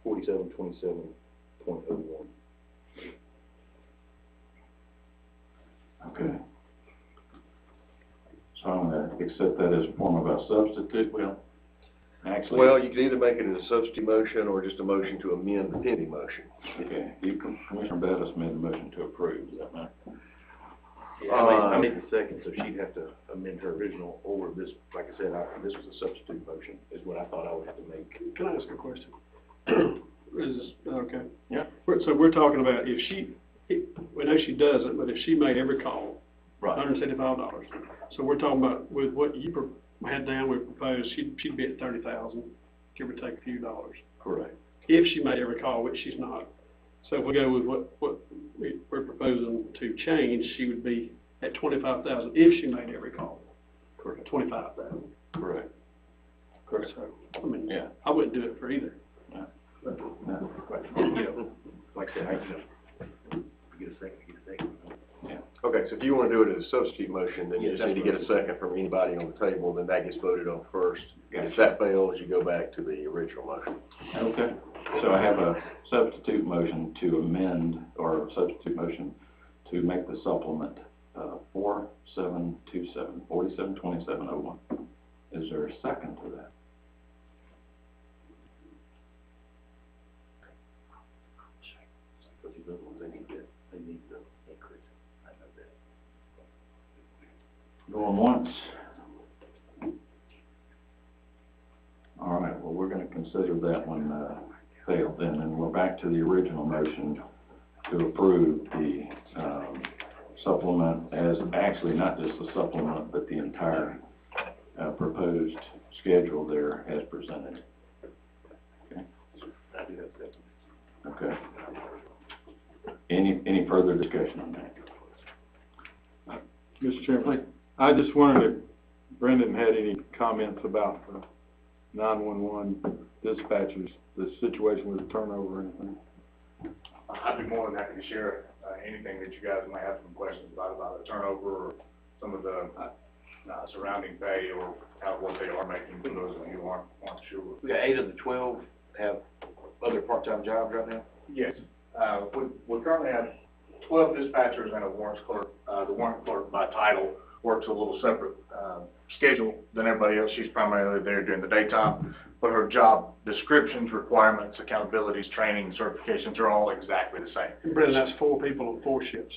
47/27/01. Okay. So I'm gonna accept that as a form of a substitute, actually. Well, you can either make it as a substitute motion or just a motion to amend the pending motion. Okay, Commissioner Bettis made a motion to approve, is that right? Yeah, I made the second, so she'd have to amend her original, or this, like I said, this was a substitute motion, is what I thought I would have to make. Can I ask a question? Okay. Yeah. So we're talking about if we know she doesn't, but if she made every call, Right. $175. So we're talking about with what you had down, we proposed, she'd be at 30,000, give or take a few dollars. Correct. If she made every call, which she's not. So if we go with what we're proposing to change, she would be at 25,000 if she made every call. Correct. 25,000. Correct. Correct. So, I mean, Yeah. I wouldn't do it for either. No. You know, like I said, get a second. Yeah. Okay, so if you want to do it as a substitute motion, then you Yes, just need to get a second from anybody on the table, then that gets voted on first. And if that fails, you go back to the original motion. Okay, so I have a substitute motion to amend, or a substitute motion to make the supplement, 47/27/01. Is there a second to that? Because these other ones, they need the increase. I know that. Going once. All right, well, we're gonna consider that one, failed then, and we're back to the original motion to approve the, supplement as, actually not just the supplement, but the entire, proposed schedule there as presented. Okay? I do have that. Okay. Any further discussion on that? Mr. Chairman, I just wondered if Brendan had any comments about the 911 dispatchers, the situation with the turnover or anything. I'd be more than happy to share anything that you guys might have some questions about the turnover or some of the surrounding pay or what they are making for those of you who aren't sure. We got 8 of the 12 have other part-time jobs right now? Yes, we currently have 12 dispatchers and a warrants clerk. The warrant clerk by title works a little separate schedule than everybody else. She's primarily there during the daytime, but her job descriptions, requirements, accountabilities, training, certifications are all exactly the same. Brendan, that's 4 people on 4 shifts.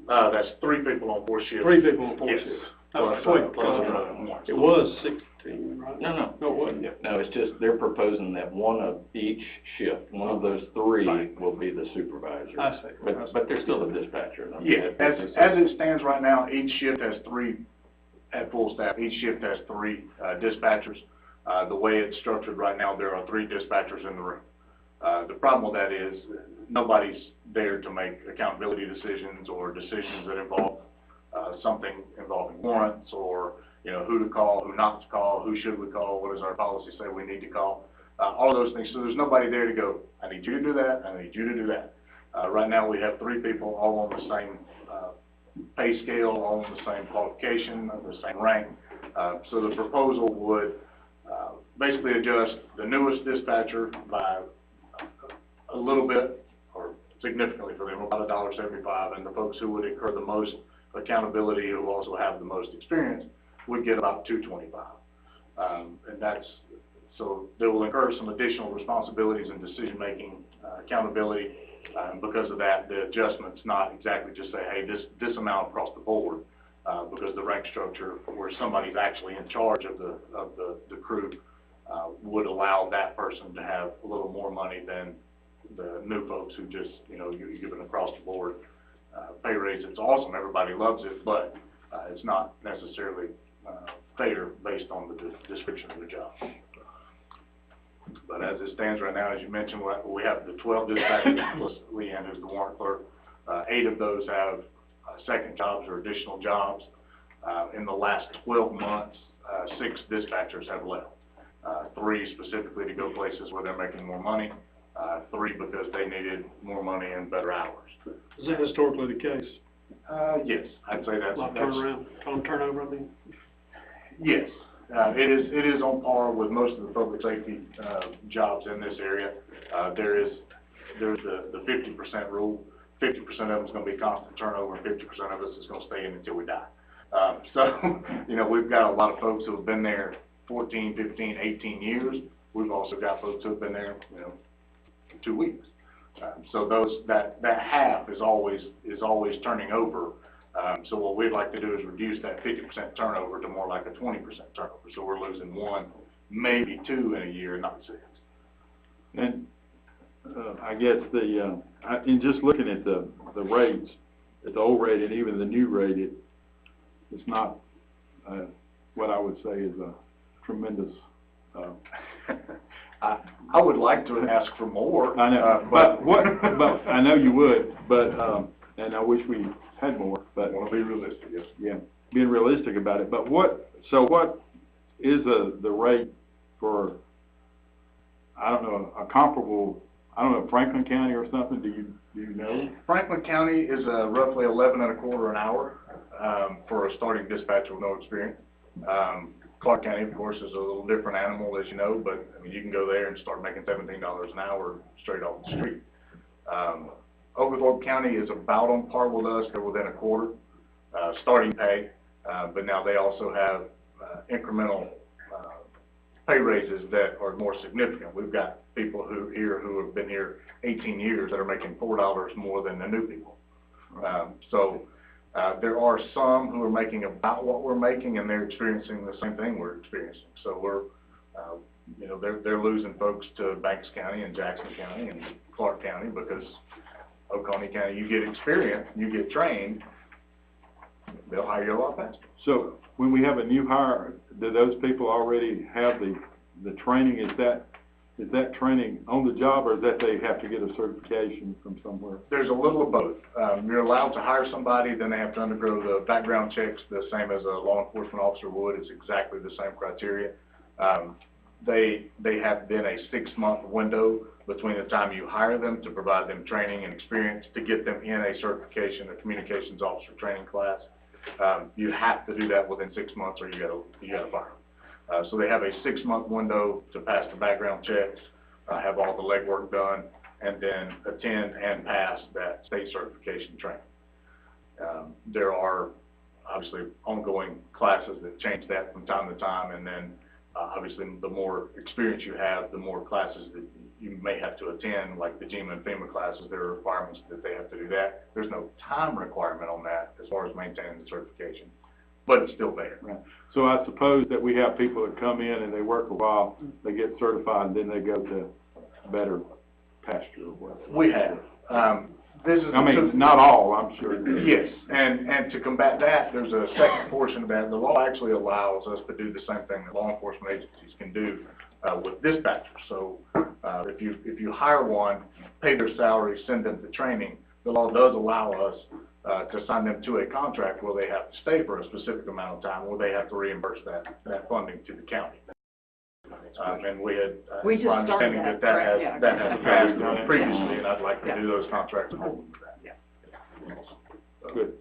That's 3 people on 4 shifts. 3 people on 4 Yes. shifts. Plus, Wait, warrants. it was 16, right? No, No, it wasn't. no, it's just, they're proposing that one of each shift, one of those 3 Right. will be the supervisor. I see. But they're still a dispatcher. I mean, Yeah, that's- as it stands right now, each shift has 3, at full staff, each shift has 3 dispatchers. The way it's structured right now, there are 3 dispatchers in the room. The problem with that is nobody's there to make accountability decisions or decisions that involve something involving warrants or, who to call, who not to call, who should we call, what does our policy say we need to call, all of those things. So there's nobody there to go, I need you to do that, I need you to do that. Right now we have 3 people all on the same pay scale, all on the same qualification, the same rank. So the proposal would basically adjust the newest dispatcher by a little bit or significantly for them, about $1.75, and the folks who would incur the most accountability, who also have the most experience, would get about $2.25. And so they will incur some additional responsibilities in decision-making, accountability. Because of that, the adjustment's not exactly just say, hey, this amount across the board, because the rank structure where somebody's actually in charge of the crew would allow that person to have a little more money than the new folks who just, you give an across the board pay raise. It's awesome, everybody loves it, but it's not necessarily fair based on the description of the job. But as it stands right now, as you mentioned, we have the 12 dispatchers plus Leanne, who's the warrant clerk. 8 of those have second jobs or additional jobs. In the last 12 months, 6 dispatchers have left. 3 specifically to go places where they're making more money, 3 because they needed more money and better hours. Is that historically the case? Yes, I'd say that's. Like turnover, I mean? Yes, it is on par with most of the public safety, jobs in this area. There's the 50% rule. 50% of them is gonna be constant turnover, and 50% of us is gonna stay in until we die. So, you know, we've got a lot of folks who have been there 14, 15, 18 years. We've also got folks who have been there, you know, 2 weeks. So that half is always turning over. So what we'd like to do is reduce that 50% turnover to more like a 20% turnover. So we're losing 1, maybe 2 in a year, not 6. And, I guess in just looking at the rates, at the old rate and even the new rate, it's not, what I would say is a tremendous, I would like to ask for more. I know, but I know you would, but, and I wish we had more, but. I want to be realistic, yes. Yeah, being realistic about it, but what is the rate for, I don't know, a comparable, I don't know, Franklin County or something, do you know? Franklin County is roughly 11 1/4 an hour, for a starting dispatcher with no experience. Clark County, of course, is a little different animal, as you know, but I mean, you can go there and start making $17 an hour straight off the street. Oglethorpe County is about on par with us. They're within 1/4 starting pay, but now they also have incremental pay raises that are more significant. We've got people who have been here 18 years that are making $4 more than the new people. So there are some who are making about what we're making, and they're experiencing the same thing we're experiencing. So we're, you know, they're losing folks to Banks County and Jackson County and Clark County because Oconee County, you get experience, you get trained, they'll hire you a lot faster. So when we have a new hire, do those people already have the training? Is that training on the job, or is that they have to get a certification from somewhere? There's a little of both. You're allowed to hire somebody, then they have to undergo the background checks the same as a law enforcement officer would. It's exactly the same criteria. They have been a 6-month window between the time you hire them to provide them training and experience to get them in a certification, a communications officer training class. You have to do that within 6 months, or you gotta fire them. So they have a 6-month window to pass the background checks, have all the legwork done, and then attend and pass that state certification training. There are obviously ongoing classes that change that from time to time, and then obviously the more experience you have, the more classes that you may have to attend, like the GEMA and FEMA classes. There are requirements that they have to do that. There's no time requirement on that as far as maintaining the certification, but it's still there. Right. So I suppose that we have people that come in and they work a while, they get certified, and then they go to better pasture or whatever. We have. Not all, I'm sure. Yes, and to combat that, there's a second portion of that. The law actually allows us to do the same thing that law enforcement agencies can do with dispatchers. So if you hire one, pay their salary, send them to training, the law does allow us to sign them to a contract where they have to stay for a specific amount of time, where they have to reimburse that funding to the county. And we had, my understanding that has passed previously, and I'd like to do those contracts and hold them to that. Yeah. Good.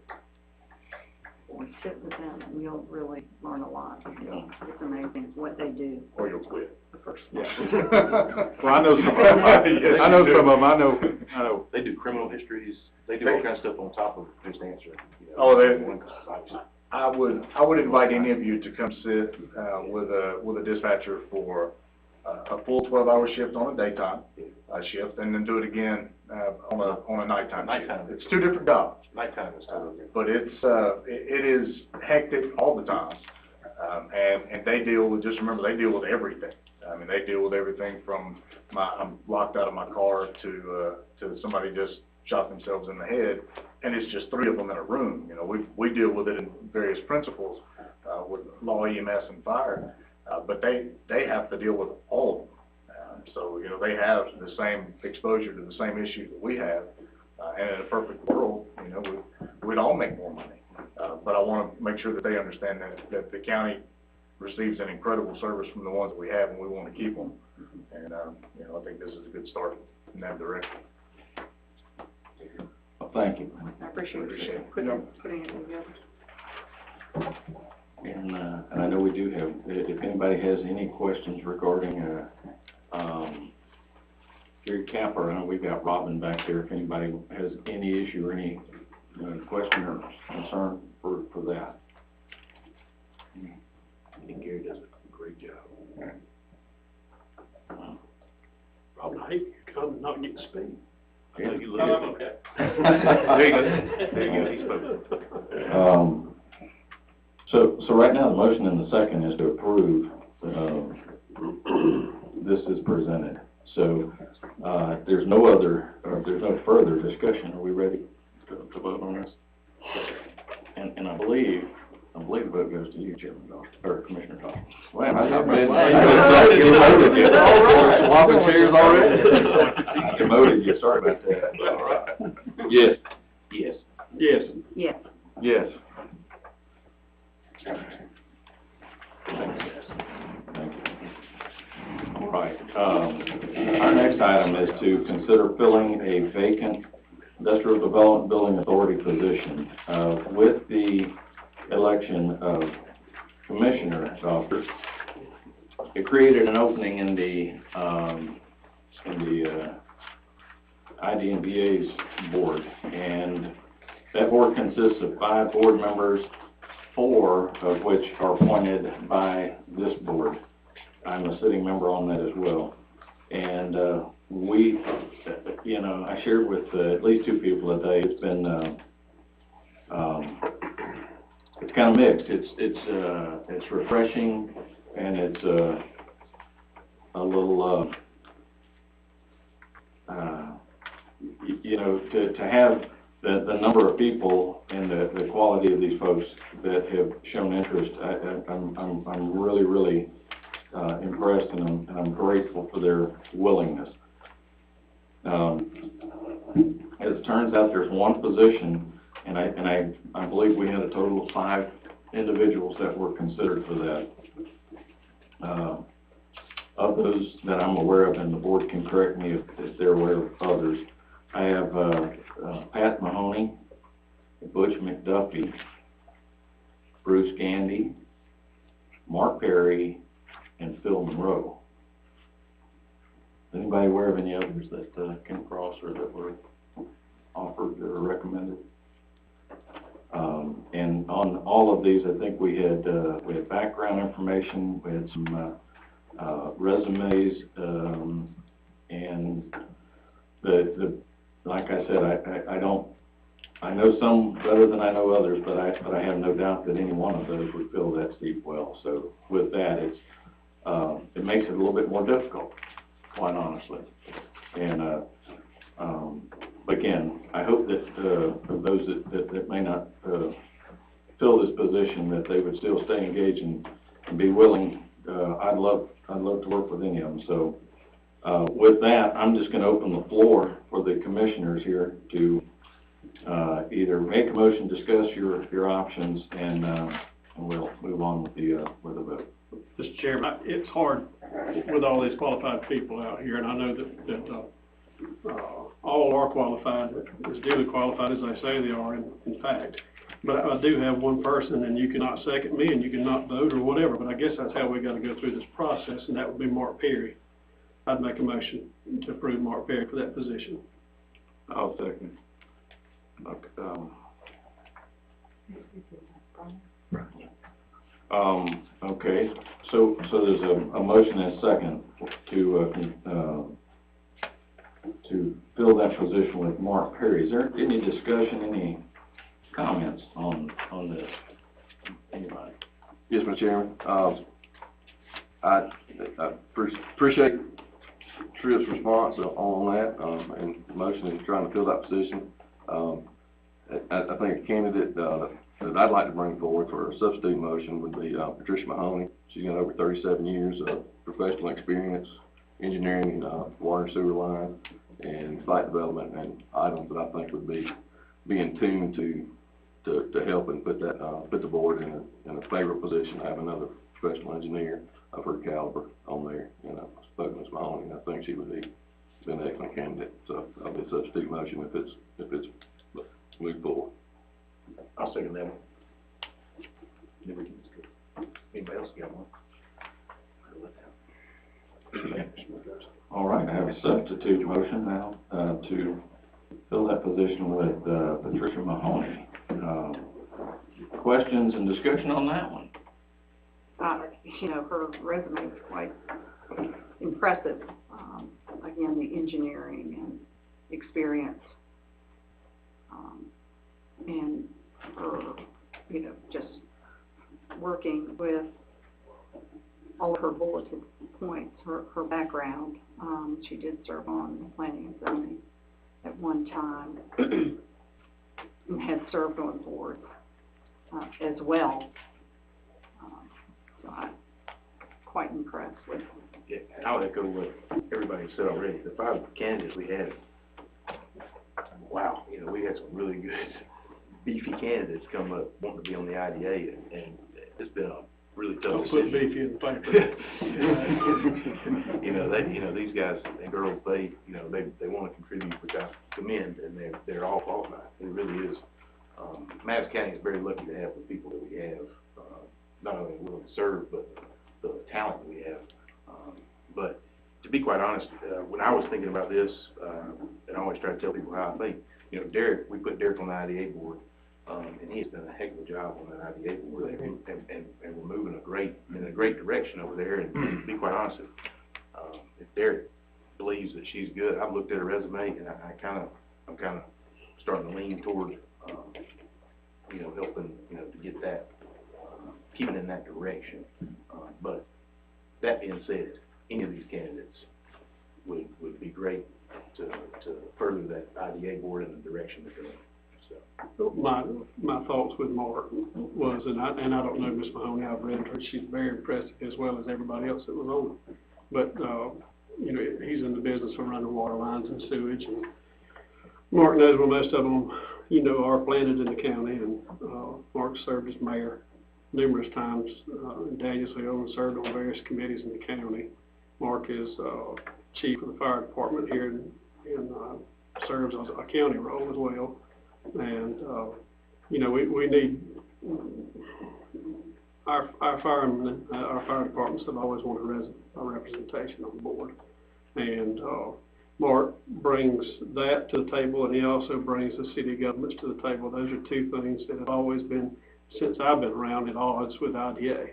We sit with them and you'll really learn a lot. It's amazing what they do. Or you'll quit. Yeah. Well, I know some of them, I know. They do criminal histories, they do all kinds of stuff on top of just answering. You know, Oh, I would invite any of you to come sit with a dispatcher for a full 12-hour shift on a daytime shift, and then do it again on a nighttime shift. It's 2 different jobs. Nighttime is totally different. But it is hectic all the time, and they deal with, just remember, they deal with everything. I mean, they deal with everything from I'm locked out of my car to somebody just shot themselves in the head, and it's just 3 of them in a room. You know, we deal with it in various principles, with law, EMS, and fire, but they have to deal with all of them. So, you know, they have the same exposure to the same issues that we have, and in a perfect world, you know, we'd all make more money. But I want to make sure that they understand that the county receives an incredible service from the ones that we have, and we want to keep them. And, you know, I think this is a good start in that direction. Well, thank you. I appreciate Appreciate putting it together. And I know we do have, if anybody has any questions regarding, Gary Capper, I know we've got Robin back there, if anybody has any issue or any, question or concern for that. I think Gary does a great job. Robin, I hate you come and not get to speak. Yeah, you Oh, live. okay. There you go. There you go, he spoke. So right now, the motion and the second is to approve, this is presented. So, there's no further discussion. Are we ready to vote on this? And I believe the vote goes to you, Chairman Dawson, or Commissioner Dawson. Wow, I've been, you voted yet. All right. Swapping chairs already? Demoted you, sorry about that. All right. Yes. Yes. Yes. Yes. Yes. All right, our next item is to consider filling a vacant Industrial Development Building Authority position. With the election of commissioner office, it created an opening in the IDNBA's board, and that board consists of 5 board members, 4 of which are appointed by this board. I'm a sitting member on that as well. And we, I shared with at least 2 people today, it's been, it's kind of mixed. It's refreshing, and it's a little, to have the number of people and the quality of these folks that have shown interest. I'm really, really impressed, and I'm grateful for their willingness. As it turns out, there's one position, and I believe we had a total of 5 individuals that were considered for that. Of those that I'm aware of, and the board can correct me if they're aware of others, I have Pat Mahoney, Butch McDuffie, Bruce Gandy, Mark Perry, and Phil Monroe. Is anybody aware of any others that came across or that were offered or recommended? And on all of these, I think we had background information, we had some resumes, and like I said, I know some better than I know others, but I have no doubt that any one of those would fill that seat well. So with that, it makes it a little bit more difficult, quite honestly. And again, I hope that of those that may not fill this position, that they would still stay engaged and be willing. I'd love to work with any of them. So with that, I'm just going to open the floor for the commissioners here to either make a motion, discuss your options, and we'll move on with the vote. Mr. Chairman, it's hard with all these qualified people out here, and I know that all are qualified, as duly qualified as they say they are, in fact. But I do have one person, and you cannot second me, and you cannot vote or whatever, but I guess that's how we got to go through this process, and that would be Mark Perry. I'd make a motion to approve Mark Perry for that position. I'll second. Okay, so there's a motion and a second to fill that position with Mark Perry. Is there any discussion, any comments on this? Anybody? Yes, Mr. Chairman. I appreciate Tripp's response on that, and motion in trying to fill that position. I think a candidate, that I'd like to bring forward for a substitute motion would be, Patricia Mahoney. She's got over 37 years of professional experience, engineering, water and sewer line, and site development, and items that I think would be in tune to help and put the board in a favorable position to have another professional engineer of her caliber on there. And I spoke to Ms. Mahoney, and I think she would be an excellent candidate. So I'll be a substitute motion if it's moved forward. I'll second that one. Anybody else got one? All right, I have a substitute motion now, to fill that position with, Patricia Mahoney. Questions and discussion on that one? You know, her resume is quite impressive. Again, the engineering and experience, and her, you know, just working with all of her bulleted points, her background. She did serve on the planning and zoning at one time, and had served on boards as well. So I'm quite impressed with her. Yeah, I'll echo what everybody said already. The 5 candidates we had, wow, you know, we had some really good, beefy candidates come up wanting to be on the IDA, and it's been a really tough decision. Don't put beefy in the paper. You know, these guys and girls, they want to contribute, which I commend, and they're all qualified. It really is. Madison County is very lucky to have the people that we have, not only willing to serve, but the talent that we have. But to be quite honest, when I was thinking about this, and I always try to tell people how I think, you know, Derek, we put Derek on the IDA board, and he's done a heck of a job on that IDA board, and we're moving in a great direction over there. And to be quite honest, if Derek believes that she's good, I've looked at her resume, and I'm kind of starting to lean toward, you know, helping, you know, to get that, keeping in that direction. But that being said, any of these candidates would be great to further that IDA board in the direction they're going. So My thoughts with Mark was, and I don't know Ms. Mahoney, I've read her, she's very impressive as well as everybody else that was on it. But, you know, he's in the business of running water lines and sewage, and Mark knows where most of them, you know, are planted in the county, and Mark served as mayor numerous times in Danielsville and served on various committees in the county. Mark is chief of the fire department here and serves as a county role as well. And, you know, we need, our firemen, our fire departments have always wanted a representation on the board. And Mark brings that to the table, and he also brings the city governments to the table. Those are two things that have always been, since I've been around, at odds with IDA,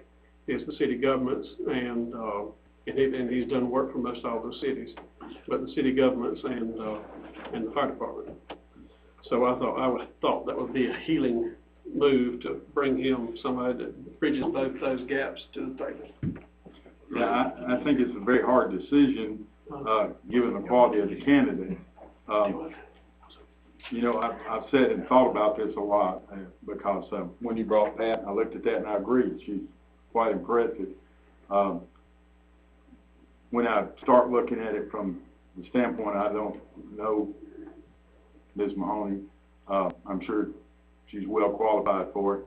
is the city governments, and he's done work for most all those cities, but the city governments and the fire department. So I thought that would be a healing move to bring him somebody that bridges both those gaps to the table. Yeah, I think it's a very hard decision, given the quality of the candidate. You know, I've said and thought about this a lot, because when you brought Pat, I looked at that and I agreed. She's quite impressive. When I start looking at it from the standpoint, I don't know Ms. Mahoney. I'm sure she's well qualified for it.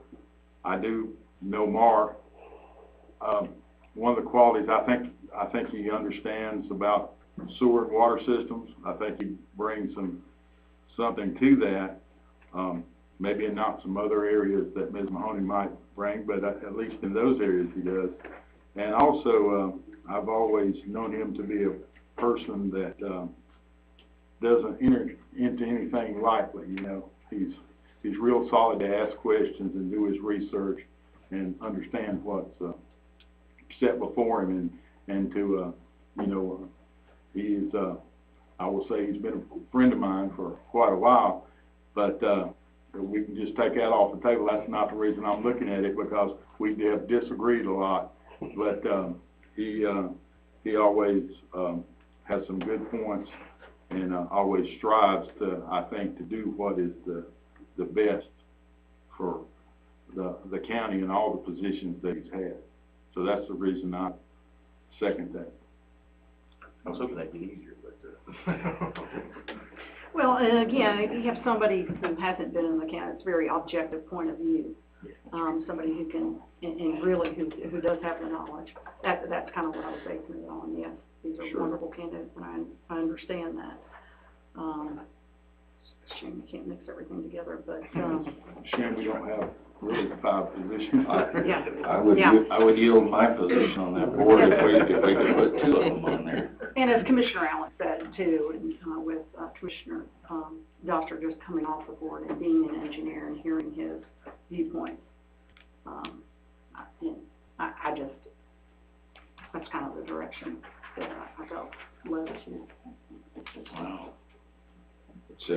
I do know Mark. One of the qualities I think he understands about sewer and water systems. I think he brings something to that. Maybe not some other areas that Ms. Mahoney might bring, but at least in those areas he does. And also, I've always known him to be a person that doesn't enter into anything lightly. You know, he's real solid to ask questions and do his research and understand what's set before him, and to you know, he's I will say he's been a friend of mine for quite a while, but we can just take that off the table. That's not the reason I'm looking at it, because we have disagreed a lot, but he always has some good points and, always strives to, I think, to do what is the best for the county and all the positions that he's had. So that's the reason I second that. I was hoping that'd get easier, but, Well, and again, you have somebody who hasn't been in the county, it's a very objective point of view. Somebody who can, and really who does have the knowledge. That's kind of what I was basing it on, yes. These are wonderful candidates, and I understand that. Shame you can't mix everything together, but, Shame we don't have really 5 positions. yeah. I would yield my position on that board if we could put 2 of them on there. And as Commissioner Allen said too, and with Commissioner Doctor just coming off the board and being an engineer and hearing his viewpoints, I just, that's kind of the direction that I felt led to. Wow. It's,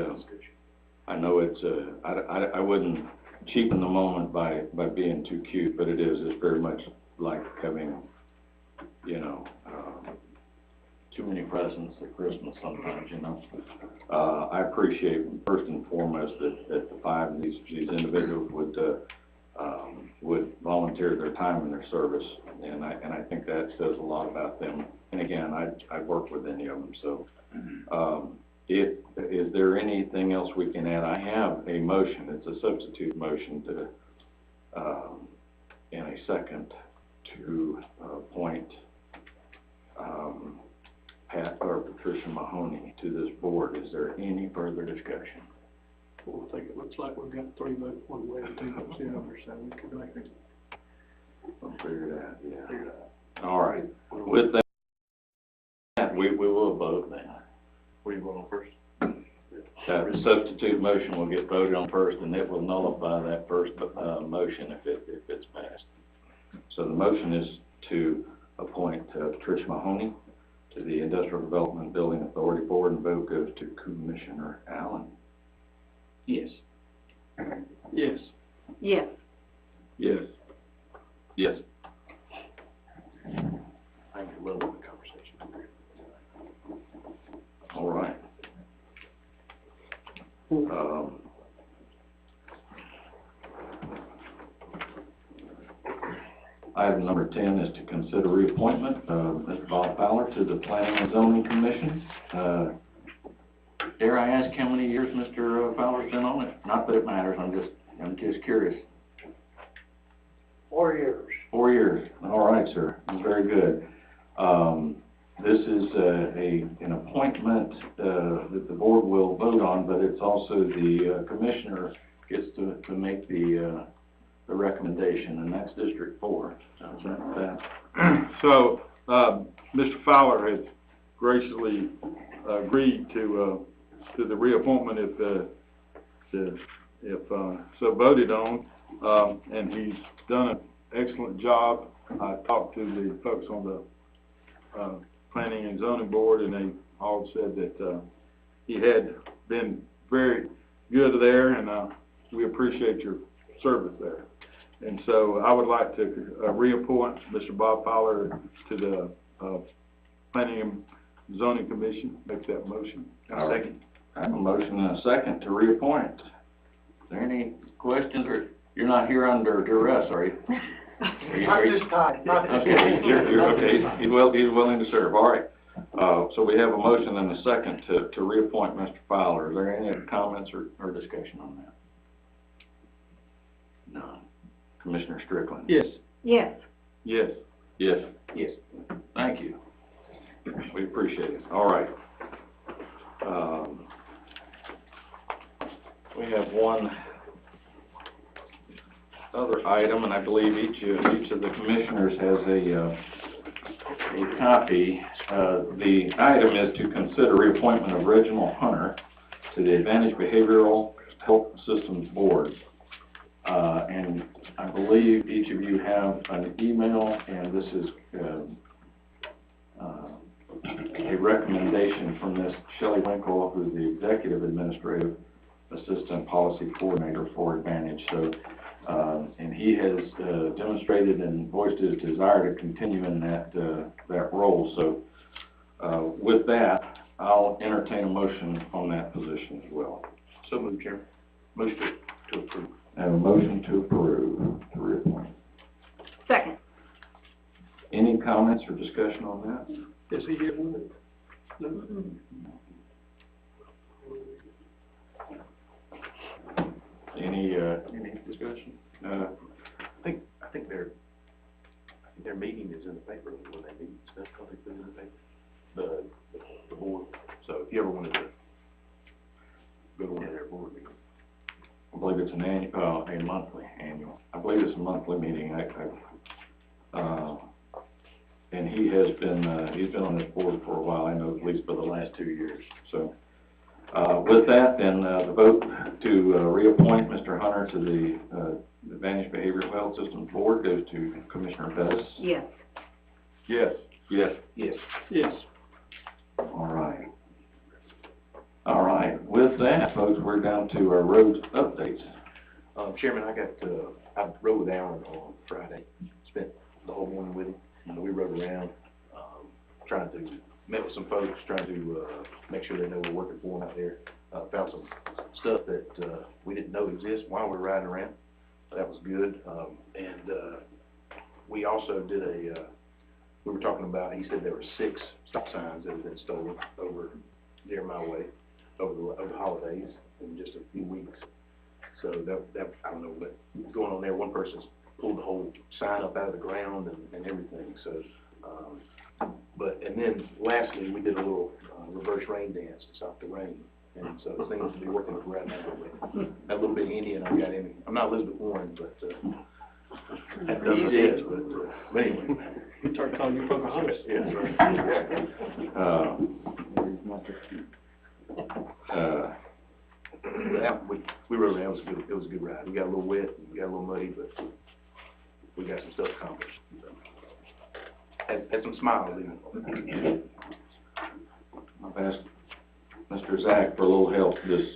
I know it's, I wouldn't cheapen the moment by being too cute, but it's very much like having, you know, too many presents at Christmas sometimes, you know. I appreciate first and foremost that the 5 of these individuals would volunteer their time and their service, and I think that says a lot about them. And again, I work with any of them, so. Is there anything else we can add? I have a motion. It's a substitute motion to, in a second, to appoint Pat or Patricia Mahoney to this board. Is there any further discussion? Well, I think it looks like we've got 3 votes one way and 2 votes the other, so we could make it. We'll figure it out, yeah. All right. With that, we will vote then. what do you want on first? The substitute motion will get voted on first, and it will nullify that first motion if it's passed. So the motion is to appoint Patricia Mahoney to the Industrial Development Building Authority Board, and vote goes to Commissioner Allen. Yes. Yes. Yes. Yes. Yes. I can level the conversation. All right. Item number 10 is to consider reappointment of Mr. Bob Fowler to the Planning and Zoning Commission. Dare I ask how many years Mr. Fowler's been on it? Not that it matters, I'm just curious. 4 years. 4 years. All right, sir. Very good. This is an appointment that the board will vote on, but it's also the commissioner gets to make the recommendation, and that's District 4. Sounds like that. So, Mr. Fowler has graciously agreed to the reappointment if so voted on, and he's done an excellent job. I talked to the folks on the Planning and Zoning Board, and they all said that he had been very good there, and we appreciate your service there. And so I would like to reappoint Mr. Bob Fowler to the Planning and Zoning Commission. Make that motion. Second. I have a motion and a second to reappoint. Is there any questions, or you're not here under duress, are you? Not this time. Okay, you're okay. He's willing to serve. All right. So we have a motion and a second to reappoint Mr. Fowler. Are there any comments or discussion on that? None. Commissioner Strickland? Yes. Yes. Yes. Yes. Yes. Thank you. We appreciate it. All right. We have one other item, and I believe each of the commissioners has a copy. The item is to consider reappointment of Reginald Hunter to the Advantage Behavioral Health Systems Board. And I believe each of you have an email, and this is a recommendation from Ms. Shelley Winkle, who's the Executive Administrative Assistant Policy Coordinator for Advantage. So, and he has demonstrated and voiced his desire to continue in that role. So With that, I'll entertain a motion on that position as well. So moved, Chairman. Motion to approve. I have a motion to approve to reappoint. Second. Any comments or discussion on that? Is he here with it? Any discussion? I think their meeting is in the paper when they meet, stuff, how they put it in the paper, the board. So if you ever wanted to go to one of their board meetings. I believe it's a monthly annual. I believe it's a monthly meeting. And he has been, he's been on this board for a while, I know, at least for the last 2 years. So, with that, then, the vote to, reappoint Mr. Hunter to the, Advantage Behavioral Health Systems Board goes to Commissioner Bettis. Yes. Yes. Yes. Yes. Yes. All right. All right. With that, folks, we're down to our roads updates. Chairman, I rode with Alan on Friday, spent the whole morning with him. We rode around, met with some folks, trying to, make sure they know we're working for them out there. Found some stuff that, we didn't know exists while we were riding around. That was good. We also did we were talking about, he said there were 6 stop signs that had been stolen over near my way over the holidays in just a few weeks. So that I don't know what's going on there. One person's pulled the whole sign up out of the ground and everything. So, and then lastly, we did a little reverse rain dance to stop the rain. And so it seems to be working right now. That little bit of Indian I got in me. I'm not Elizabeth Warren, but that doesn't exist. But anyway. We started calling you Pocahontas. Yes, we rode around. It was a good ride. We got a little wet, we got a little muddy, but we got some stuff accomplished. So, had some smiles in it. I've asked Mr. Zach for a little help this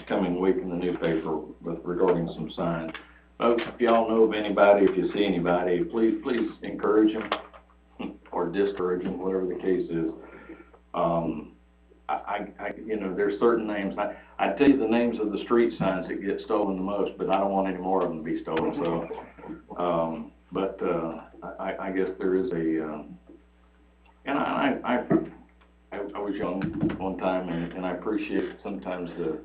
coming week in the newspaper regarding some signs. Folks, if y'all know of anybody, if you see anybody, please encourage them or discourage them, whatever the case is. You know, there's certain names. I tell you the names of the street signs that get stolen the most, but I don't want any more of them to be stolen. So, I guess there is and I was young one time, and I appreciate sometimes the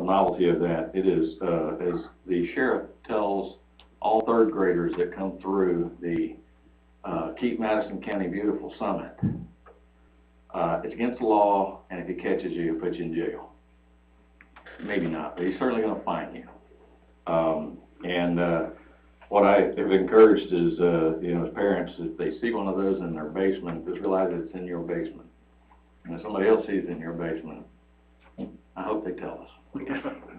novelty of that. It is, as the sheriff tells all third graders that come through the Keep Madison County Beautiful Summit, it's against the law, and if he catches you, he'll put you in jail. Maybe not, but he's certainly going to fine you. What I have encouraged is, as parents, if they see one of those in their basement, just realize it's in your basement. And if somebody else sees it in your basement, I hope they tell us.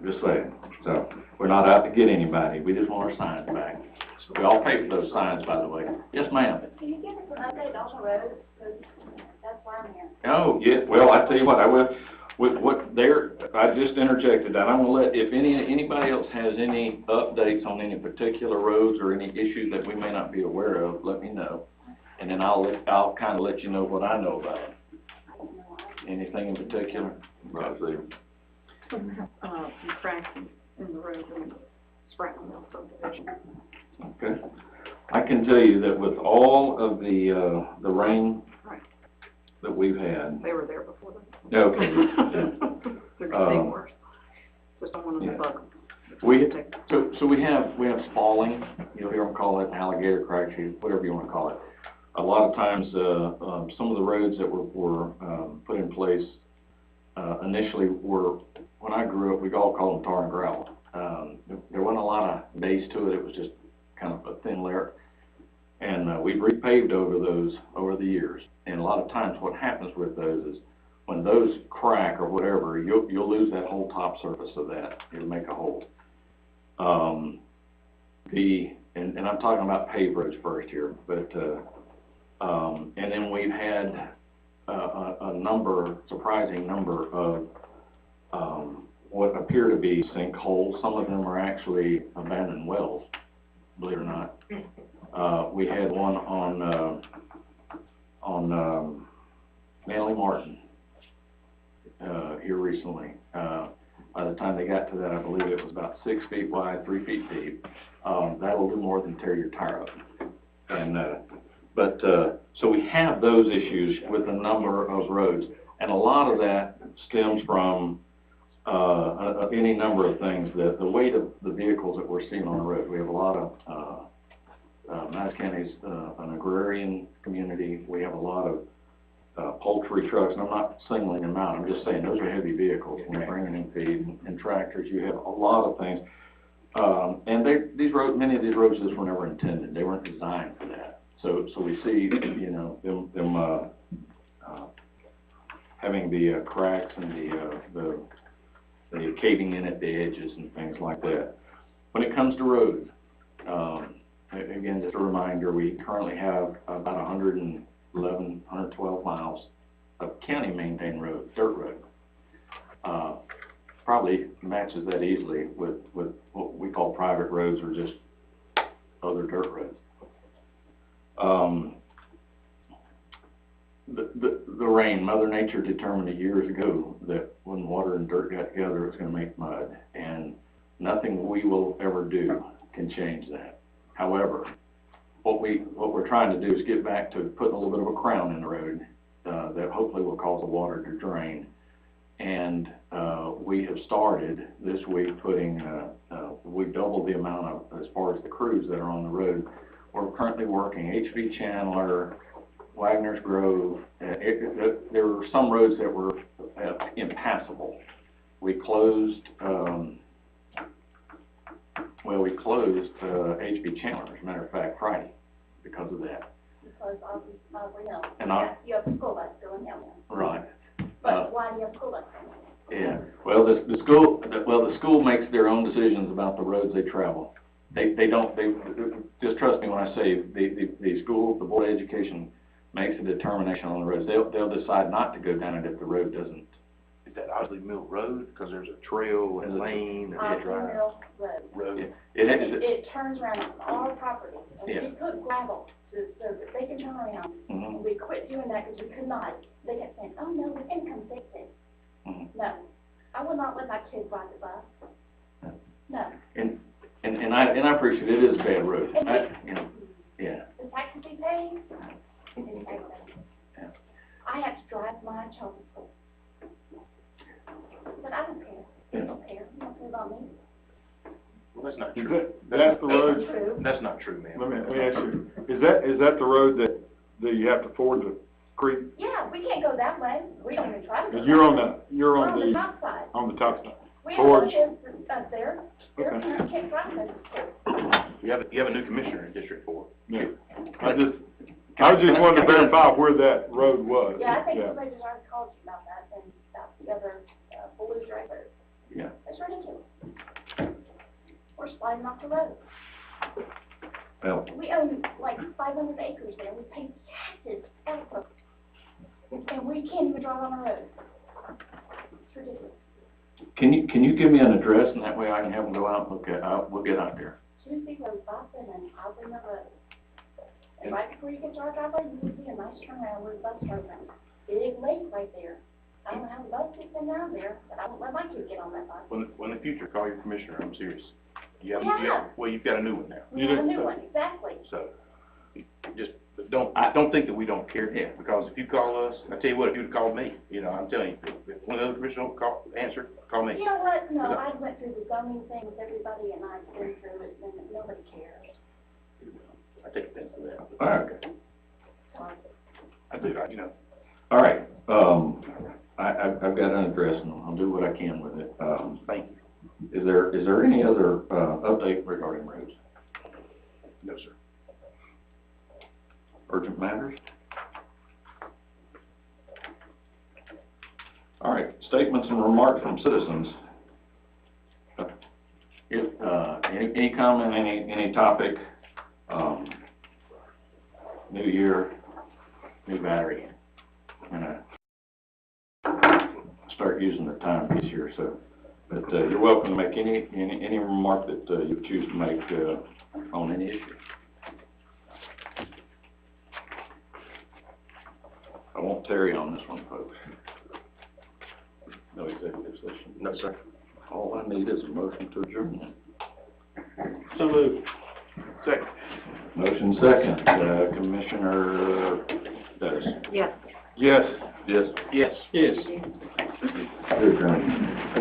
Just saying. So, we're not out to get anybody. We just want our signs back. So we all pay for those signs, by the way. Yes, ma'am. Can you give us an update on the roads? Because that's where I'm here. Oh, yeah. Well, I tell you what, I will. I just interjected that. I'm gonna let, if anybody else has any updates on any particular roads or any issues that we may not be aware of, let me know. And then I'll kind of let you know what I know about it. Anything in particular? Roger. Some cracks in the road and Sprattle Mill subdivision. Okay. I can tell you that with all of the rain that we've had. They were there before them. Okay. They're getting worse. Just don't want to bug them. So we have spalling. You'll hear them call it alligator crack shoot, whatever you want to call it. A lot of times, some of the roads that were put in place initially were, when I grew up, we all called them tar and gravel. There wasn't a lot of base to it. It was just kind of a thin layer. And we've repaved over those over the years. And a lot of times what happens with those is when those crack or whatever, you'll lose that whole top surface of that. It'll make a hole. And I'm talking about paved roads first here, but and then we've had a surprising number of what appear to be sinkholes. Some of them are actually abandoned wells, believe it or not. We had one on Manley Martin, here recently. By the time they got to that, I believe it was about 6 feet wide, 3 feet deep. That'll do more than tear your tire up. And, so we have those issues with a number of roads. And a lot of that stems from, any number of things. The weight of the vehicles that we're seeing on the road. We have a lot of, Madison County's, an agrarian community. We have a lot of, poultry trucks, and I'm not singling them out, I'm just saying those are heavy vehicles. When you're bringing in feed and tractors, you have a lot of things. And many of these roads just were never intended. They weren't designed for that. So we see, you know, them having the cracks and the caving in at the edges and things like that. When it comes to roads, again, just a reminder, we currently have about 111, 112 miles of county-maintained road, dirt road. Probably matches that easily with what we call private roads or just other dirt roads. The rain, Mother Nature determined years ago that when water and dirt got together, it's going to make mud, and nothing we will ever do can change that. However, what we're trying to do is get back to putting a little bit of a crown in the road that hopefully will cause the water to drain. And we have started this week putting, we've doubled the amount of, as far as the crews that are on the road. We're currently working HV Chandler, Wagner's Grove. There were some roads that were impassable. We closed, HV Chandler, as a matter of fact, Friday, because of that. Because of, no, And you have a school bus going down there. Right. But why do you have a school bus going down there? Yeah, well, the school makes their own decisions about the roads they travel. They just trust me when I say the school, the Board of Education makes a determination on the roads. They'll decide not to go down it if the road doesn't. Is that Osley Mill Road? Because there's a trail and lane and Osley drive. Mill Road. It turns around on our property, and Yeah. we put gravel so that they can turn around. Mhm. And we quit doing that because we could not. They kept saying, oh no, we can come fix it. Mhm. No, I will not let my kids ride the bus. No. And I appreciate it is a bad road. Yeah. The taxes we pay, it's excellent. Yeah. I have to drive my child to school. But I don't care. I don't care. You don't care about me. Well, that's not Is true. that's the road? That's true. That's not true, ma'am. Let me ask you, is that the road that you have to ford the creek? Yeah, we can't go that way. We don't even try to go. You're that you're way. on We're the top side. on the top side. We have Towards- kids up there. Their Okay. parents can't drive them to school. You have a new commissioner in District 4. Yeah. I was just wanting to verify where that road was. Yeah, I think somebody just already called you about that and about the other, Blue Driver. Yeah. That's ridiculous. We're sliding off the road. Well, We own like 500 acres there. We pay taxes out of it. And we can't even drive on the road. It's ridiculous. can you give me an address, and that way I can have them go out and look at, we'll get out there. Tuesday Road, Boston, and Auburn Road. And right before you get to our driveway, you will see a nice turnaround where the bus turns around. Big lake right there. I don't know how the bus gets in down there, but I won't let my kids get on that bus. When in the future, call your commissioner, I'm serious. Yeah. Well, you've got a new one now. We have a new one, exactly. So, just don't think that we don't care. Yeah. Because if you call us, I tell you what, if you'd have called me, I'm telling you, if one of the other commissioners don't answer, call me. You know what, no, I went through the zoning thing with everybody, and I've been through it, and nobody cares. I take offense to that. All right. Sorry. I do, All right. I've got an address, and I'll do what I can with it. Thank you. Is there any other update regarding roads? No, sir. Urgent matters? All right, statements and remarks from citizens. Any comment, any topic? New year, new battery. I'm gonna start using the time this year, so. But you're welcome to make any remark that you choose to make on any issue. I won't tarry on this one, folks. No executive session. No, sir. All I need is a motion to adjourn. So moved. Second. Motion second, Commissioner Bettis. Yes. Yes. Yes. Yes. Yes. Adjourned.